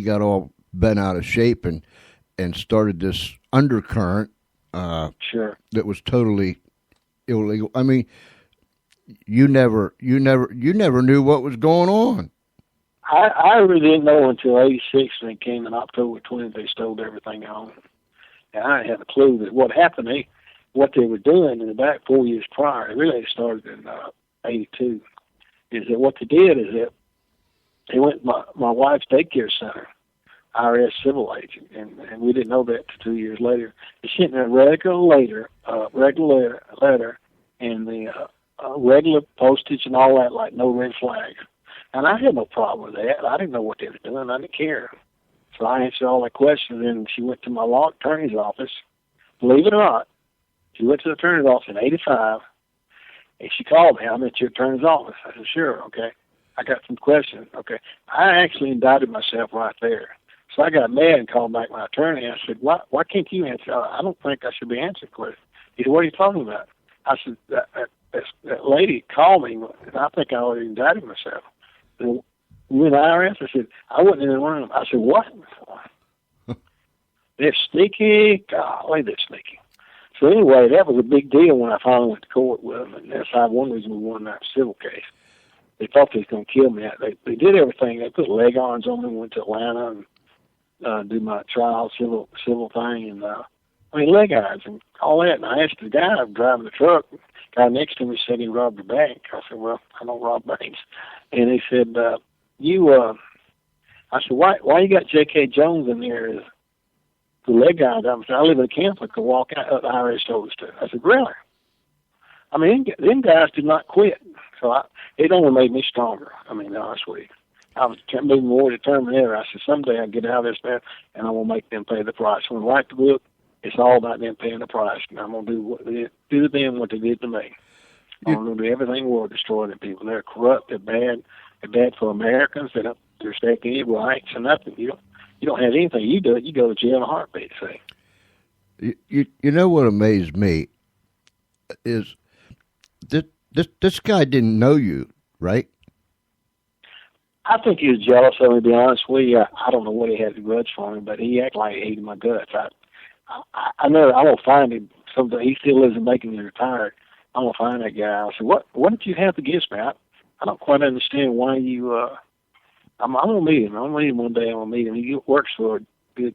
B: got all bent out of shape and started this undercurrent,
C: sure,
B: that was totally illegal. I mean, you never knew what was going on.
C: I really didn't know until '86 when it came in October 20th. They stole everything on, and I didn't have a clue that what happened. What they were doing in the back 4 years prior. It really started in '82. Is that what they did? Is that they went to my wife's daycare center, IRS civil agent, and we didn't know that till 2 years later. They sent me a regular letter, and the regular postage and all that, like no red flags. And I had no problem with that. I didn't know what they were doing. I didn't care. So I answered all the questions, and she went to my law attorney's office. Believe it or not, she went to the attorney's office in '85, and she called me. I'm at your attorney's office. I said, sure, okay. I got some questions, okay. I actually indicted myself right there. So I got mad and called back my attorney. I said, why can't you answer? I don't think I should be answering questions. He said, what are you talking about? I said, that lady called me, and I think I already indicted myself. And you in the IRS? I said, I wasn't in the room. I said, what? They're sneaky. Golly, they're sneaky. So anyway, that was a big deal when I finally went to court with them, and that's how one reason we won that civil case. They thought they was going to kill me. They did everything. They put leg irons on me, went to Atlanta and do my trial, civil thing, and leg irons and all that. And I asked the guy driving the truck, guy next to me said he robbed a bank. I said, well, I don't rob banks. And he said, I said, why you got J.K. Jones in there as the leg guy? I said, I live in a camp. I could walk out. The IRS told us to. I said, really? I mean, them guys did not quit. So it only made me stronger. I mean, honestly, I was being more determined there. I said, someday I'll get out of this man, and I'm going to make them pay the price. When I write the book, it's all about them paying the price. And I'm going to do to them what they did to me. I'm going to do everything in the world to destroy them people. They're corrupt. They're bad. They're bad for Americans. They don't respect any rights or nothing. You don't have anything. You do it, you go to jail in a heartbeat. See.
B: You know what amazed me is this guy didn't know you, right?
C: I think he was jealous of me, to be honest with you. I don't know what he had a grudge for me, but he acted like he hated my guts. I won't find him. Someday he still lives in Macon. He's retired. I'm going to find that guy. I said, what did you have against me? I don't quite understand why you, I'm going to meet him. I'm going to meet him one day. I'm going to meet him. He works for a good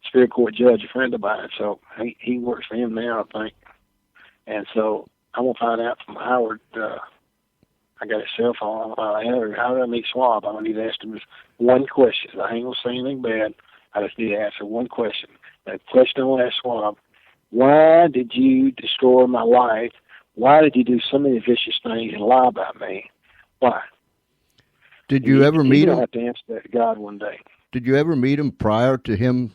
C: Superior Court judge, a friend of mine. So he works for him now, I think. And so I'm going to find out from Howard. I got his cell phone. How did I meet Swab? I'm going to need to ask him just one question. I ain't going to say anything bad. I just need to answer one question. That question I want to ask Swab: why did you destroy my life? Why did you do so many vicious things and lie about me? Why?
B: Did you ever meet him?
C: You'll have to answer that to God one day.
B: Did you ever meet him prior to him?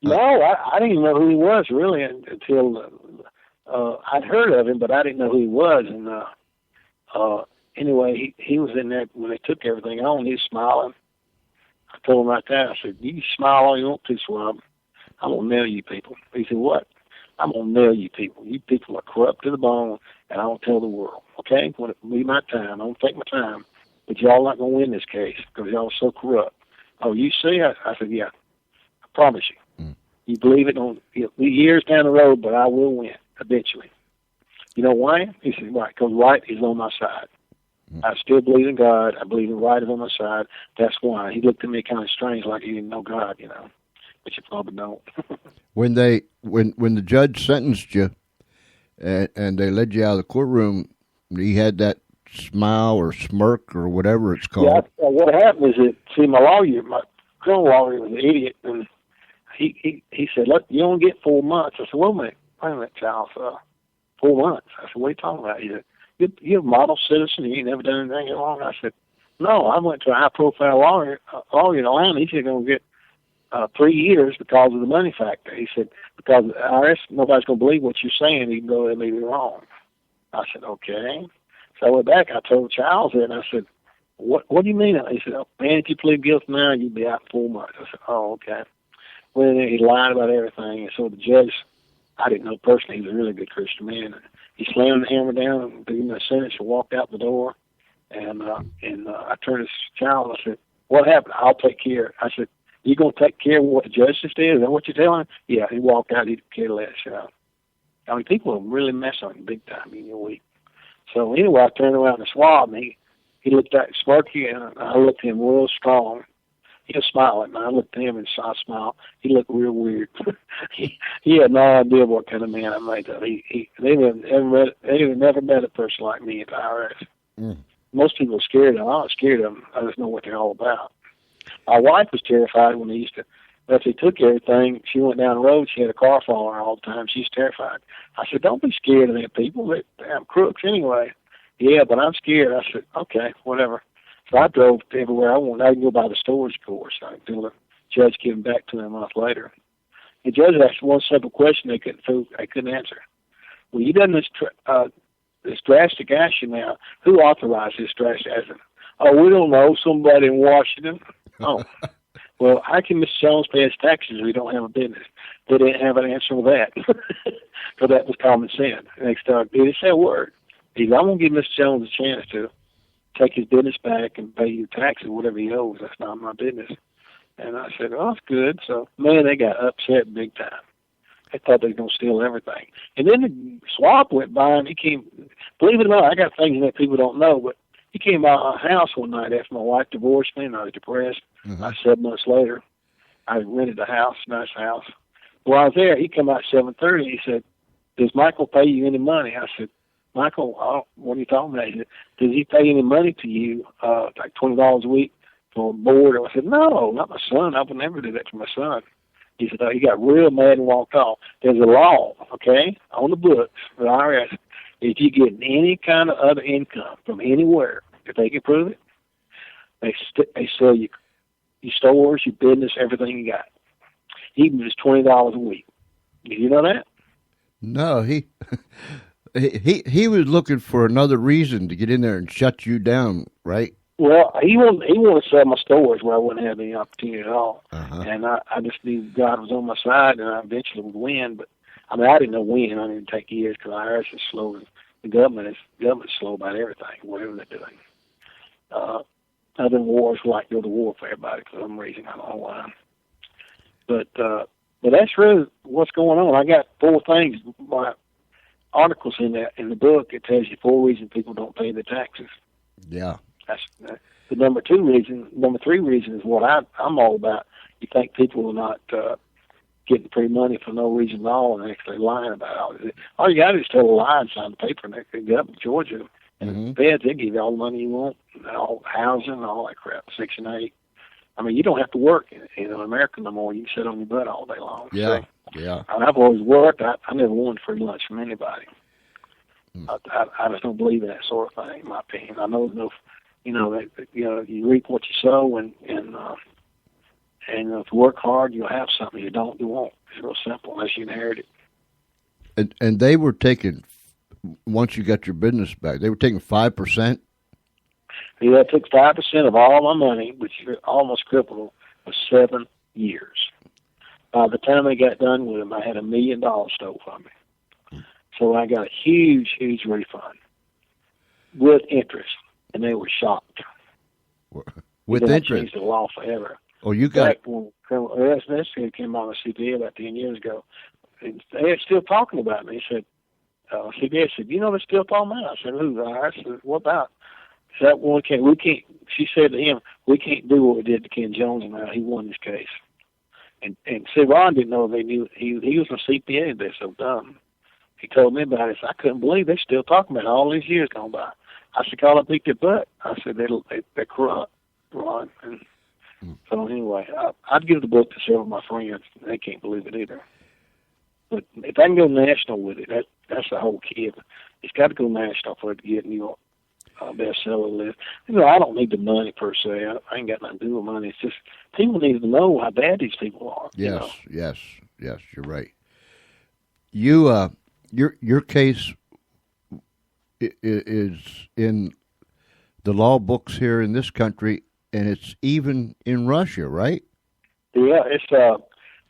C: No, I didn't even know who he was really until I'd heard of him, but I didn't know who he was. And anyway, he was in there when they took everything on. He was smiling. I told him right there, I said, you can smile all you want to, Swab. I'm going to nail you people. He said, what? I'm going to nail you people. You people are corrupt to the bone, and I don't tell the world, okay? When it be my time, I don't take my time. But y'all not going to win this case because y'all are so corrupt. Oh, you see? I said, yeah. I promise you. You believe it, it'll be years down the road, but I will win eventually. You know why? He said, right, because right is on my side. I still believe in God. I believe in right is on my side. That's why. He looked at me kind of strange, like he didn't know God, but you probably don't.
B: When the judge sentenced you and they led you out of the courtroom, he had that smile or smirk or whatever it's called.
C: Yeah, what happened is that, my lawyer, my criminal lawyer was an idiot, and he said, look, you only get 4 months. I said, wait a minute, wait a minute, Charles, 4 months. I said, what are you talking about? He said, you're a model citizen. You ain't never done anything wrong. I said, no, I went to a high-profile lawyer in Atlanta. He said, going to get 3 years because of the money factor. He said, because the IRS, nobody's going to believe what you're saying, even though they may be wrong. I said, okay. So I went back. I told Charles that, and I said, what do you mean? He said, oh, man, if you plead guilty now, you'll be out in 4 months. I said, oh, okay. Well, he lied about everything, and so the judge, I didn't know personally, he was a really good Christian man. He slammed the hammer down and gave me a sentence and walked out the door. And I turned to Charles. I said, what happened? I'll take care. I said, you going to take care of what the judge just did? Is that what you're telling him? Yeah, he walked out. He didn't care less. I mean, people really mess on him big time in your week. So anyway, I turned around and swab me. He looked at smirky, and I looked at him real strong. He was smiling, and I looked at him and saw a smile. He looked real weird. he had no idea what kind of man I made up. They've never met a person like me at the IRS. Mm. Most people are scared of him. I'm not scared of him. I just know what they're all about. My wife was terrified when if he took everything, she went down the road, she had a car following her all the time. She's terrified. I said, don't be scared of them people. They're damn crooks anyway. Yeah, but I'm scared. I said, okay, whatever. So I drove everywhere I wanted. I didn't go by the stores, of course, until the judge gave them back to me a month later. The judge asked one simple question they couldn't answer. Well, you done this drastic action now. Who authorized this drastic action? Oh, we don't know. Somebody in Washington. Oh. Well, how can Mr. Jones pay his taxes if we don't have a business? They didn't have an answer for that. Because that was common sense. And they didn't say a word. He said, I'm going to give Mr. Jones a chance to take his business back and pay you taxes, whatever he owes. That's not my business. And I said, oh, that's good. So, man, they got upset big time. They thought they were going to steal everything. And then the swap went by, and he came, believe it or not, I got things that people don't know, but he came by our house one night after my wife divorced me, and I was depressed. Mm-hmm. 7 months later, I rented a house, nice house. While I was there, he came out at 7:30. He said, does Michael pay you any money? I said, Michael, what are you talking about? He said, does he pay any money to you, like $20 a week for board? I said, no, not my son. I would never do that to my son. He said, he got real mad and walked off. There's a law, okay, on the books for the IRS. If you get any kind of other income from anywhere, if they can prove it, they sell you your stores, your business, everything you got. Even just $20 a week. Did you know that?
B: No, he was looking for another reason to get in there and shut you down, right?
C: Well, he wanted to sell my stores where I wouldn't have any opportunity at all. Uh-huh. And I just knew God was on my side, and I eventually would win. But I mean, I didn't know when. I didn't take years because the IRS is slow. The government's slow about everything, whatever they're doing. Other wars like go to war for everybody for some reason. I don't know why. But that's really what's going on. I got 4 things, my articles in the book. It tells you 4 reasons people don't pay their taxes.
B: Yeah.
C: That's the number 2 reason. Number 3 reason is what I'm all about. You think people are not getting free money for no reason at all and actually lying about it. All you got to do is tell a lie and sign the paper, and they get up in Georgia. And the feds, they give you all the money you want, all housing, and all that crap, Section 8. I mean, you don't have to work in America no more. You can sit on your butt all day long.
B: Yeah,
C: so,
B: yeah.
C: I've always worked. I never wanted free lunch from anybody. I just don't believe in that sort of thing, in my opinion. I know you reap what you sow, and if you work hard, you'll have something. You don't, you won't. It's real simple unless you inherit it.
B: And they were taking, once you got your business back, they were taking 5%?
C: Yeah, I took 5% of all my money, which almost crippled, for 7 years. By the time I got done with them, I had $1 million stole from me. So I got a huge, huge refund with interest, and they were shocked.
B: With interest?
C: Changed the law forever.
B: Oh, you got
C: it. When criminal investigator came on the CPA about 10 years ago, and they're still talking about me. He said, CPA said, you know they're still talking about it? I said, who? I said, what about? That one we can't. She said to him, we can't do what we did to Ken Jones now. He won this case. And see, Ron didn't know they knew he was a CPA. They're so dumb. He told me about it. I couldn't believe they're still talking about it all these years gone by. I said, call up, pick their butt. I said, they're corrupt, Ron. And so anyway, I'd give the book to several of my friends. They can't believe it either. But if I can go national with it, that's the whole key. It's got to go national for it to get New York bestseller list. I don't need the money per se. I ain't got nothing to do with money. It's just people need to know how bad these people are.
B: Yes, yes, you're right. You, your case is in the law books here in this country, and it's even in Russia, right?
C: Yeah, it's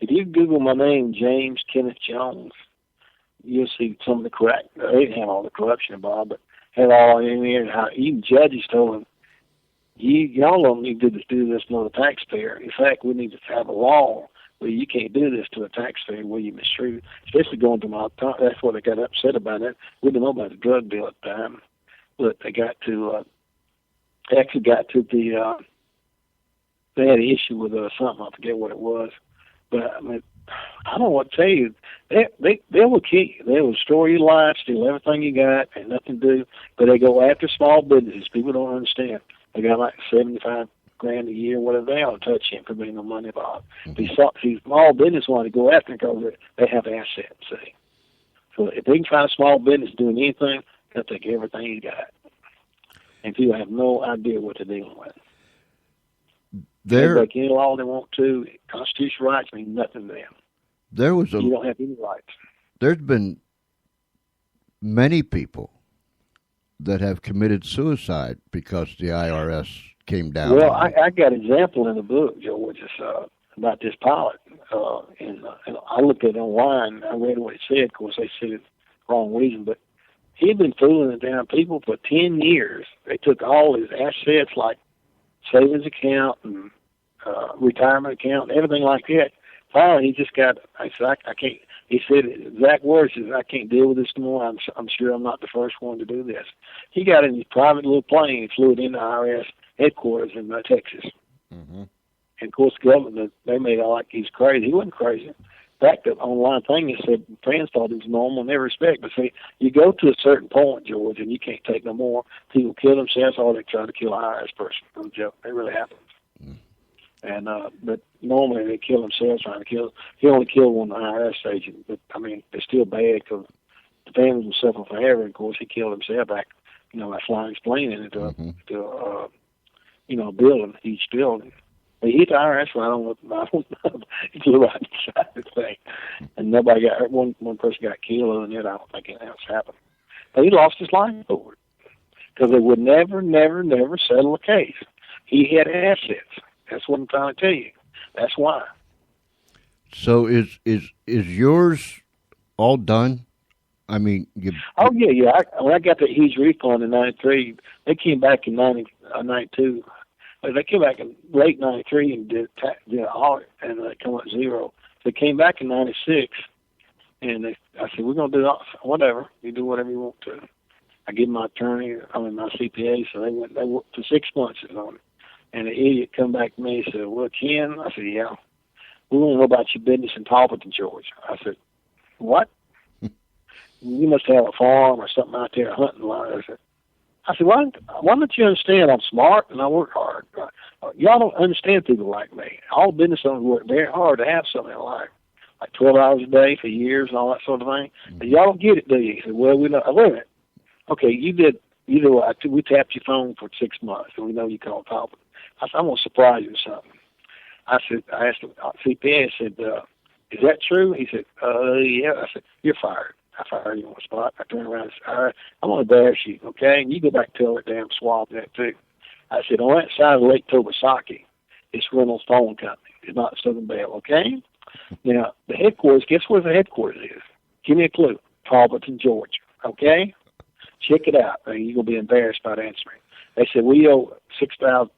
C: if you Google my name, James Kenneth Jones, you'll see some of the correct. They didn't have all the corruption involved, but had all in there. And how even judges told them, y'all don't need to do this to the taxpayer. In fact, we need to have a law where you can't do this to a taxpayer where you mistreat, especially going to my top. That's what they got upset about it. We didn't know about the drug deal at the time, but they got to actually got to the. They had an issue with something. I forget what it was. But I mean, I don't know what to tell you. They will kill you. They will destroy your life, steal everything you got, and nothing to do. But they go after small businesses. People don't understand. They got like $75,000 a year, whatever. They ought to touch him for being no money involved. These small business want to go after him because they have assets. See, so if they can find a small business doing anything, they'll take everything you got, and people have no idea what they're dealing with. They break any law they want to. Constitutional rights mean nothing to them. You don't have any rights.
B: There's been many people that have committed suicide because the IRS came down.
C: Well, I got an example in the book, Joe, which is about this pilot. And I looked at it online. I read what it said. Of course, they said it the wrong reason, but he'd been fooling the damn people for 10 years. They took all his assets, like savings account and retirement account, everything like that. Finally, he just got. I said, I can't. He said exact words is, "I can't deal with this anymore. I'm sure I'm not the first one to do this." He got in his private little plane and flew it into IRS headquarters in Texas. Mm-hmm. And of course, the government, they made it like he's crazy. He wasn't crazy. In fact, the online thing, he said friends thought it was normal in every respect. But see, you go to a certain point, George, and you can't take no more. People kill themselves, or they try to kill an IRS person. No joke. It really happens. Mm. And but normally they kill themselves trying to kill. He only killed one IRS agent, but I mean it's still bad because the families will suffer forever. And of course, he killed himself back, by flying his plane into a building, each building. But he hit the IRS right on the he flew right beside the thing, and nobody got hurt. One person got killed, other than that, I don't think anything else happened. But he lost his life over it because they would never settle a case. He had assets. That's what I'm trying to tell you. That's why.
B: So is yours all done? I mean,
C: Oh yeah. When I got that huge refund in '93, they came back in '92. They came back in late '93 and did an audit, and they come up zero. They came back in '96, and I said, "We're gonna do whatever. You do whatever you want to." I give my attorney, my CPA, so they worked for 6 months on it. And the idiot come back to me and said, "Well, Ken," I said, "Yeah, we want to know about your business in Talbotton, Georgia." I said, "What?" "You must have a farm or something out there, a hunting line." I said, why don't you understand I'm smart and I work hard? Y'all don't understand people like me. All business owners work very hard to have something in life, like 12 hours a day for years and all that sort of thing. But y'all don't get it, do you?" He said, "Well, we know." Wait a minute. Okay, you did. We tapped your phone for 6 months, and we know you called Talbot. I said, "I'm going to surprise you with something." I asked the CPA, I said, "Is that true?" He said, "Yeah." I said, "You're fired." I fired you on the spot. I turned around and said, "All right, I'm going to embarrass you, okay? And you go back and tell that damn swab that too." I said, "On that side of Lake Tobasaki, it's Reynolds Phone Company. It's not Southern Bell, okay?" Now, the headquarters, guess where the headquarters is? Give me a clue. Talbotton, Georgia, okay? Check it out. You're going to be embarrassed about answering. They said, "We owe $6,000,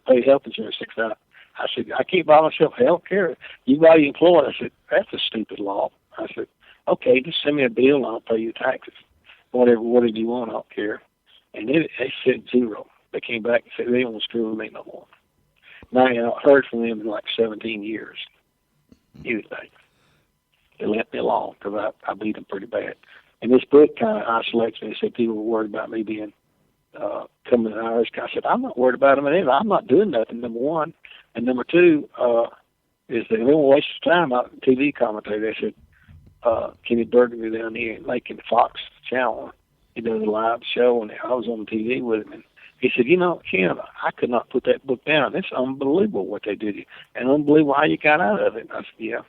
C: pay health insurance $6,000. I said, "I can't buy myself health care. You buy your employer." I said, "That's a stupid law." I said, "Okay, just send me a bill and I'll pay you taxes. Whatever you want, I don't care." And they said zero. They came back and said they don't want to screw with me no more. Now I haven't heard from them in like 17 years. Anything. They left me alone because I beat them pretty bad. And this book kind of isolates me. They said people were worried about me being coming to the IRS. I said, "I'm not worried about them either. I'm not doing nothing, number one. And number two, is they don't waste time out TV commentator. They said, Kenny Burgundy down here in Lincoln Fox Channel. He does a live show, and I was on TV with him. And he said, Ken, I could not put that book down. It's unbelievable what they did, and unbelievable how you got out of it. And I said, yeah.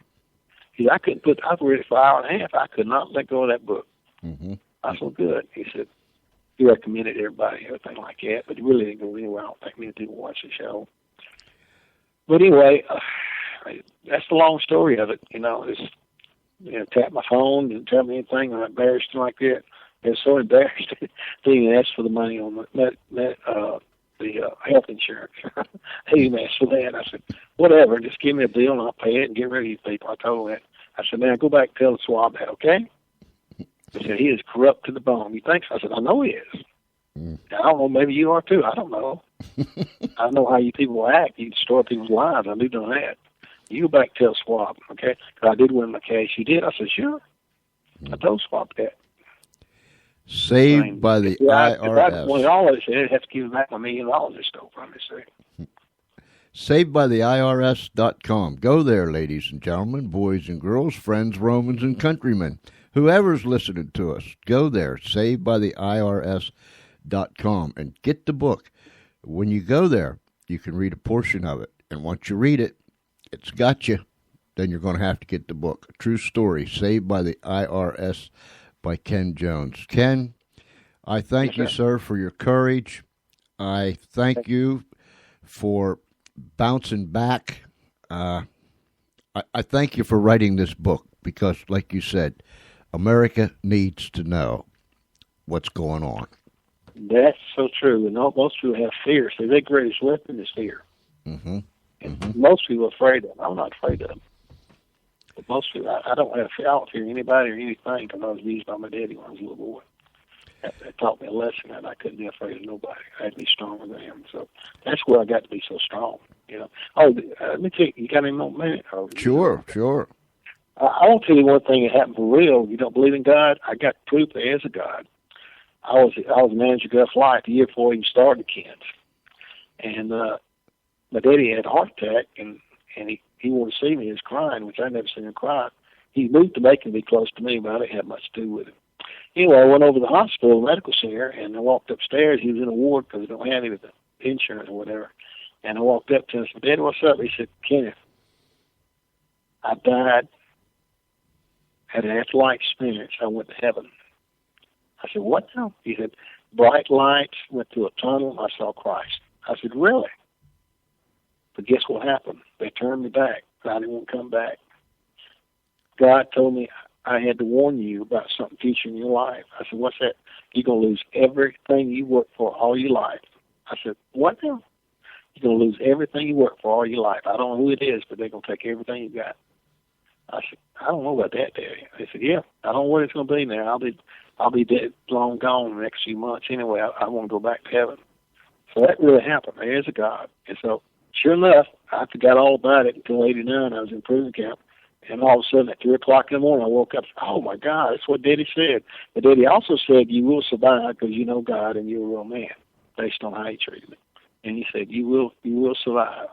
C: He said, I've read it for an hour and a half. I could not let go of that book.
B: Mm-hmm.
C: I said, good. He said, he recommended everybody, everything like that, but he really didn't go anywhere. I don't think many people watch the show. But anyway, that's the long story of it. Tap my phone, didn't tell me anything, I'm embarrassed like that. I was so embarrassed to even ask for the money on the health insurance. He even asked for that. I said, whatever, just give me a bill and I'll pay it and get rid of these people. I told him that. I said, man, go back and tell the swab that, okay? He said, he is corrupt to the bone. You think so? I said, I know he is. I don't know, maybe you are too. I don't know. I know how you people act. You destroy people's lives. I do know that. You go back and tell Swab, okay? Because I did win my case. You did? I said, sure. I told Swab that.
B: Saved by the IRS.
C: If I wanted all of it, I'd have to give back my $1 million they stole from me.
B: SavedByTheIRS.com. Go there, ladies and gentlemen, boys and girls, friends, Romans, and countrymen. Whoever's listening to us, go there, SavedByTheIRS.com, and get the book. When you go there, you can read a portion of it. And once you read it, it's got you. Then you're going to have to get the book. A true story, Saved by the IRS by Ken Jones. Ken, I thank you, sir, for your courage. I thank you for bouncing back. I thank you for writing this book because, like you said, America needs to know what's going on.
C: That's so true. And most people have fear. So their greatest weapon is fear.
B: Mm-hmm. Mm-hmm.
C: Most people are afraid of them. I'm not afraid of them. But most people, I don't fear anybody or anything because I was abused by my daddy when I was a little boy. That taught me a lesson that I couldn't be afraid of nobody. I had to be stronger than him. So that's where I got to be so strong. Oh, let me tell you, you got any more minute?
B: Sure.
C: I want to tell you one thing that happened for real. You don't believe in God? I got proof there is a God. I was manager of Gulf Light the year before he started Kent. And my daddy had a heart attack, and he wanted to see me. He was crying, which I never seen him cry. He moved to Macon to be close to me, but I didn't have much to do with him. Anyway, I went over to the hospital, medical center, and I walked upstairs. He was in a ward because they don't have any of the insurance or whatever. And I walked up to him and said, Daddy, what's up? He said, Kenneth, I died, had an afterlife experience. I went to heaven. I said, what now? He said, bright lights, went through a tunnel, I saw Christ. I said, really? But guess what happened? They turned me back. I didn't want to come back. God told me I had to warn you about something future in your life. I said, what's that? You're going to lose everything you worked for all your life. I said, what now? You're going to lose everything you worked for all your life. I don't know who it is, but they're going to take everything you got. I said, I don't know about that, Daddy. They said, yeah, I don't know what it's going to be now. I'll be dead, long gone in the next few months anyway. I want to go back to heaven. So that really happened. There is a God. And so, sure enough, I forgot all about it until 89. I was in prison camp. And all of a sudden, at 3 o'clock in the morning, I woke up and said, oh, my God, that's what Daddy said. But Daddy also said, you will survive because you know God and you're a real man, based on how he treated me. And he said, you will survive.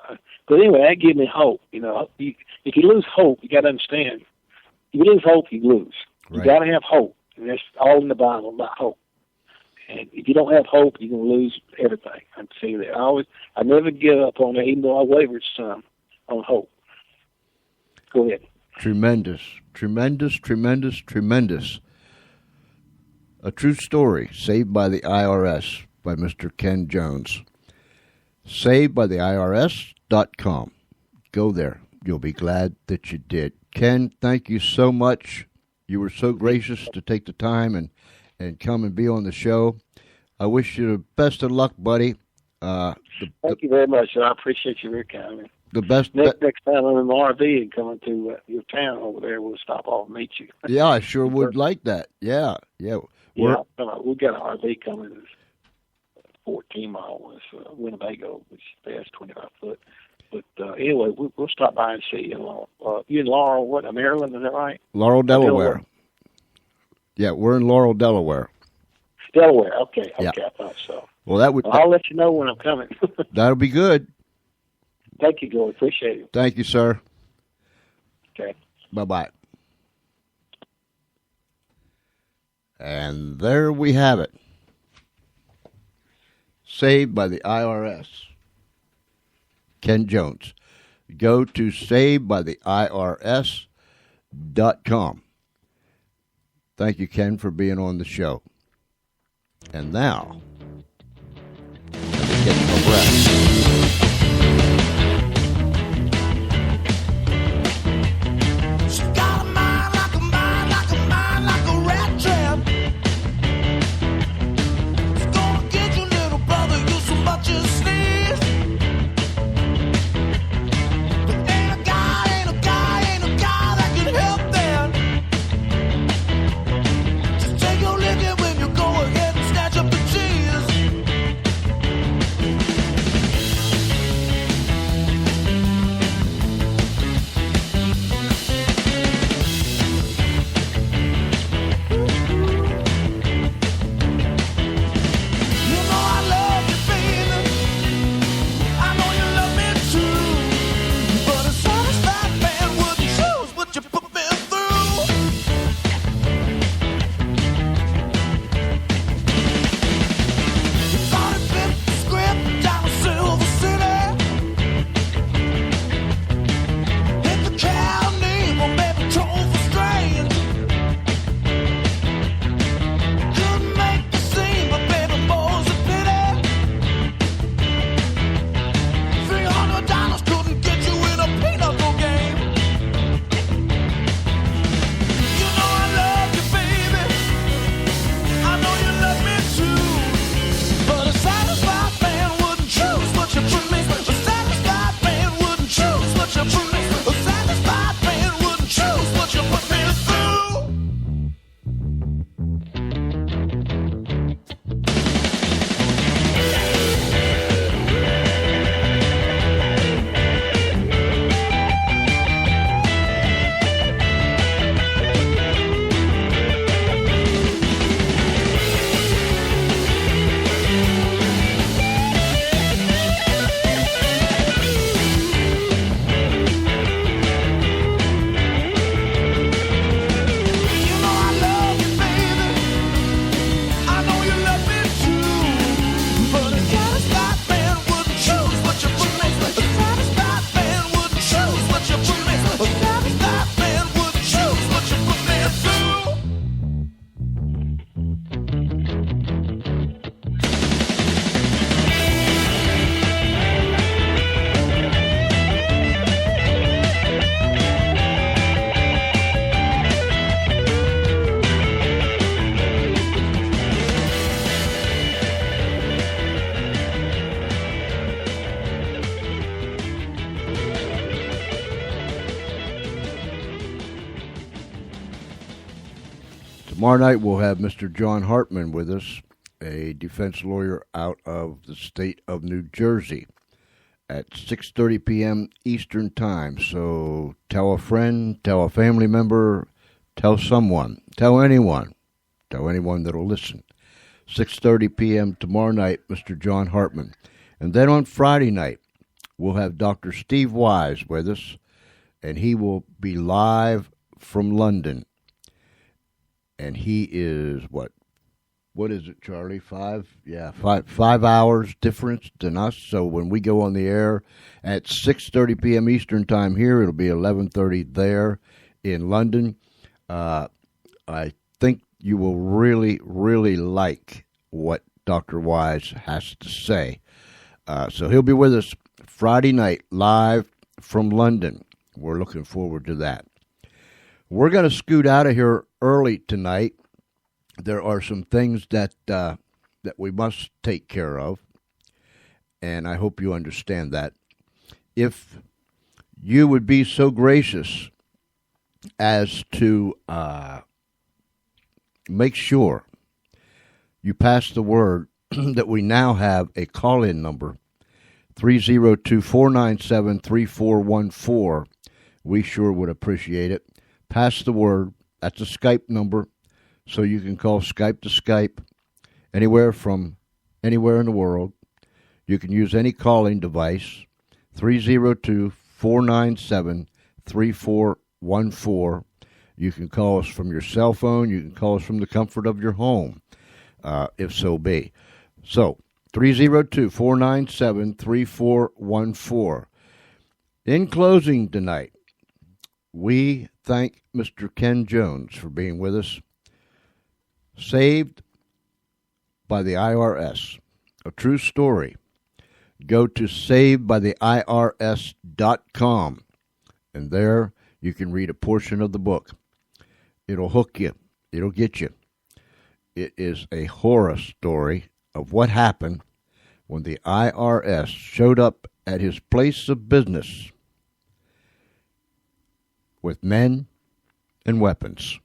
C: But anyway, that gave me hope. If you lose hope, you got to understand. If you lose hope, you lose. You got to have hope. And that's all in the Bible about hope. And if you don't have hope, you're going to lose everything. I'm saying that. I never give up on it, even though I wavered some on hope. Go ahead.
B: Tremendous. A true story, Saved by the IRS by Mr. Ken Jones. SavedByTheIRS.com. Go there. You'll be glad that you did. Ken, thank you so much. You were so gracious to take the time and come and be on the show. I wish you the best of luck, buddy.
C: Thank you very much. I appreciate you very kindly.
B: The best.
C: Next time I'm in the RV and coming to your town over there, we'll stop off and meet you.
B: Yeah, I sure would like that. Yeah.
C: We got an RV coming. It's 14 miles, Winnebago, which is 25 foot. But anyway, we'll stop by and see you. You in Laurel, Maryland, is that right?
B: Laurel, Delaware. Yeah, we're in Laurel, Delaware.
C: Delaware, okay,
B: yeah.
C: I thought so.
B: Well,
C: I'll let you know when I'm coming.
B: That'll be good.
C: Thank you, Joey. Appreciate it.
B: Thank you, sir.
C: Okay.
B: Bye-bye. And there we have it. Saved by the IRS. Ken Jones. Go to savedbytheirs.com. Thank you, Ken, for being on the show. And now, let me get some rest. Tomorrow night we'll have Mr. John Hartman with us, a defense lawyer out of the state of New Jersey, at 6:30 p.m. Eastern Time. So tell a friend, tell a family member, tell someone, tell anyone that'll listen. 6:30 p.m. tomorrow night, Mr. John Hartman. And then on Friday night, we'll have Dr. Steve Wise with us, and he will be live from London. And he is, what is it, Charlie? 5 hours difference than us. So when we go on the air at 6:30 p.m. Eastern Time here, it'll be 11:30 there in London. I think you will really, really like what Dr. Wise has to say. So he'll be with us Friday night, live from London. We're looking forward to that. We're going to scoot out of here early tonight. There are some things that we must take care of, and I hope you understand that. If you would be so gracious as to make sure you pass the word that we now have a call-in number, 302-497-3414. We sure would appreciate it. Pass the word. That's a Skype number, so you can call Skype to Skype anywhere from anywhere in the world. You can use any calling device, 302-497-3414. You can call us from your cell phone. You can call us from the comfort of your home, if so be. So, 302-497-3414. In closing tonight, we thank Mr. Ken Jones for being with us. Saved by the IRS, a true story. Go to savedbytheirs.com, and there you can read a portion of the book. It'll hook you. It'll get you. It is a horror story of what happened when the IRS showed up at his place of business with men and weapons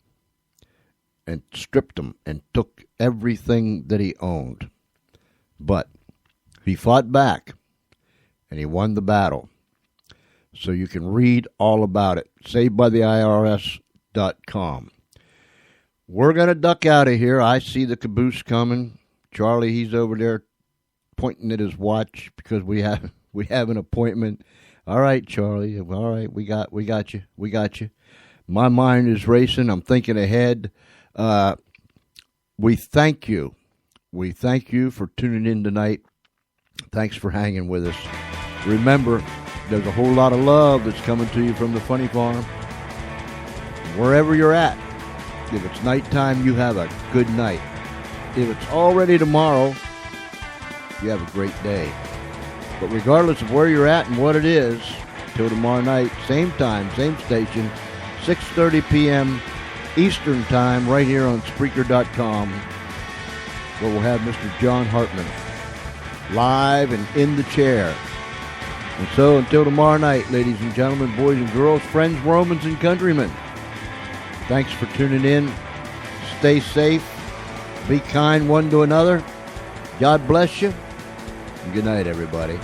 B: and stripped him and took everything that he owned. But he fought back and he won the battle. So you can read all about it. SavedByTheIRS.com. We're going to duck out of here. I see the caboose coming. Charlie, he's over there pointing at his watch because we have an appointment. All right, Charlie. All right, we got you. We got you. My mind is racing. I'm thinking ahead. We thank you. We thank you for tuning in tonight. Thanks for hanging with us. Remember, there's a whole lot of love that's coming to you from the Funny Farm. Wherever you're at, if it's nighttime, you have a good night. If it's already tomorrow, you have a great day. But regardless of where you're at and what it is, till tomorrow night, same time, same station, 6:30 p.m. Eastern Time, right here on Spreaker.com, where we'll have Mr. John Hartman live and in the chair. And so until tomorrow night, ladies and gentlemen, boys and girls, friends, Romans, and countrymen, thanks for tuning in. Stay safe. Be kind one to another. God bless you. And good night, everybody.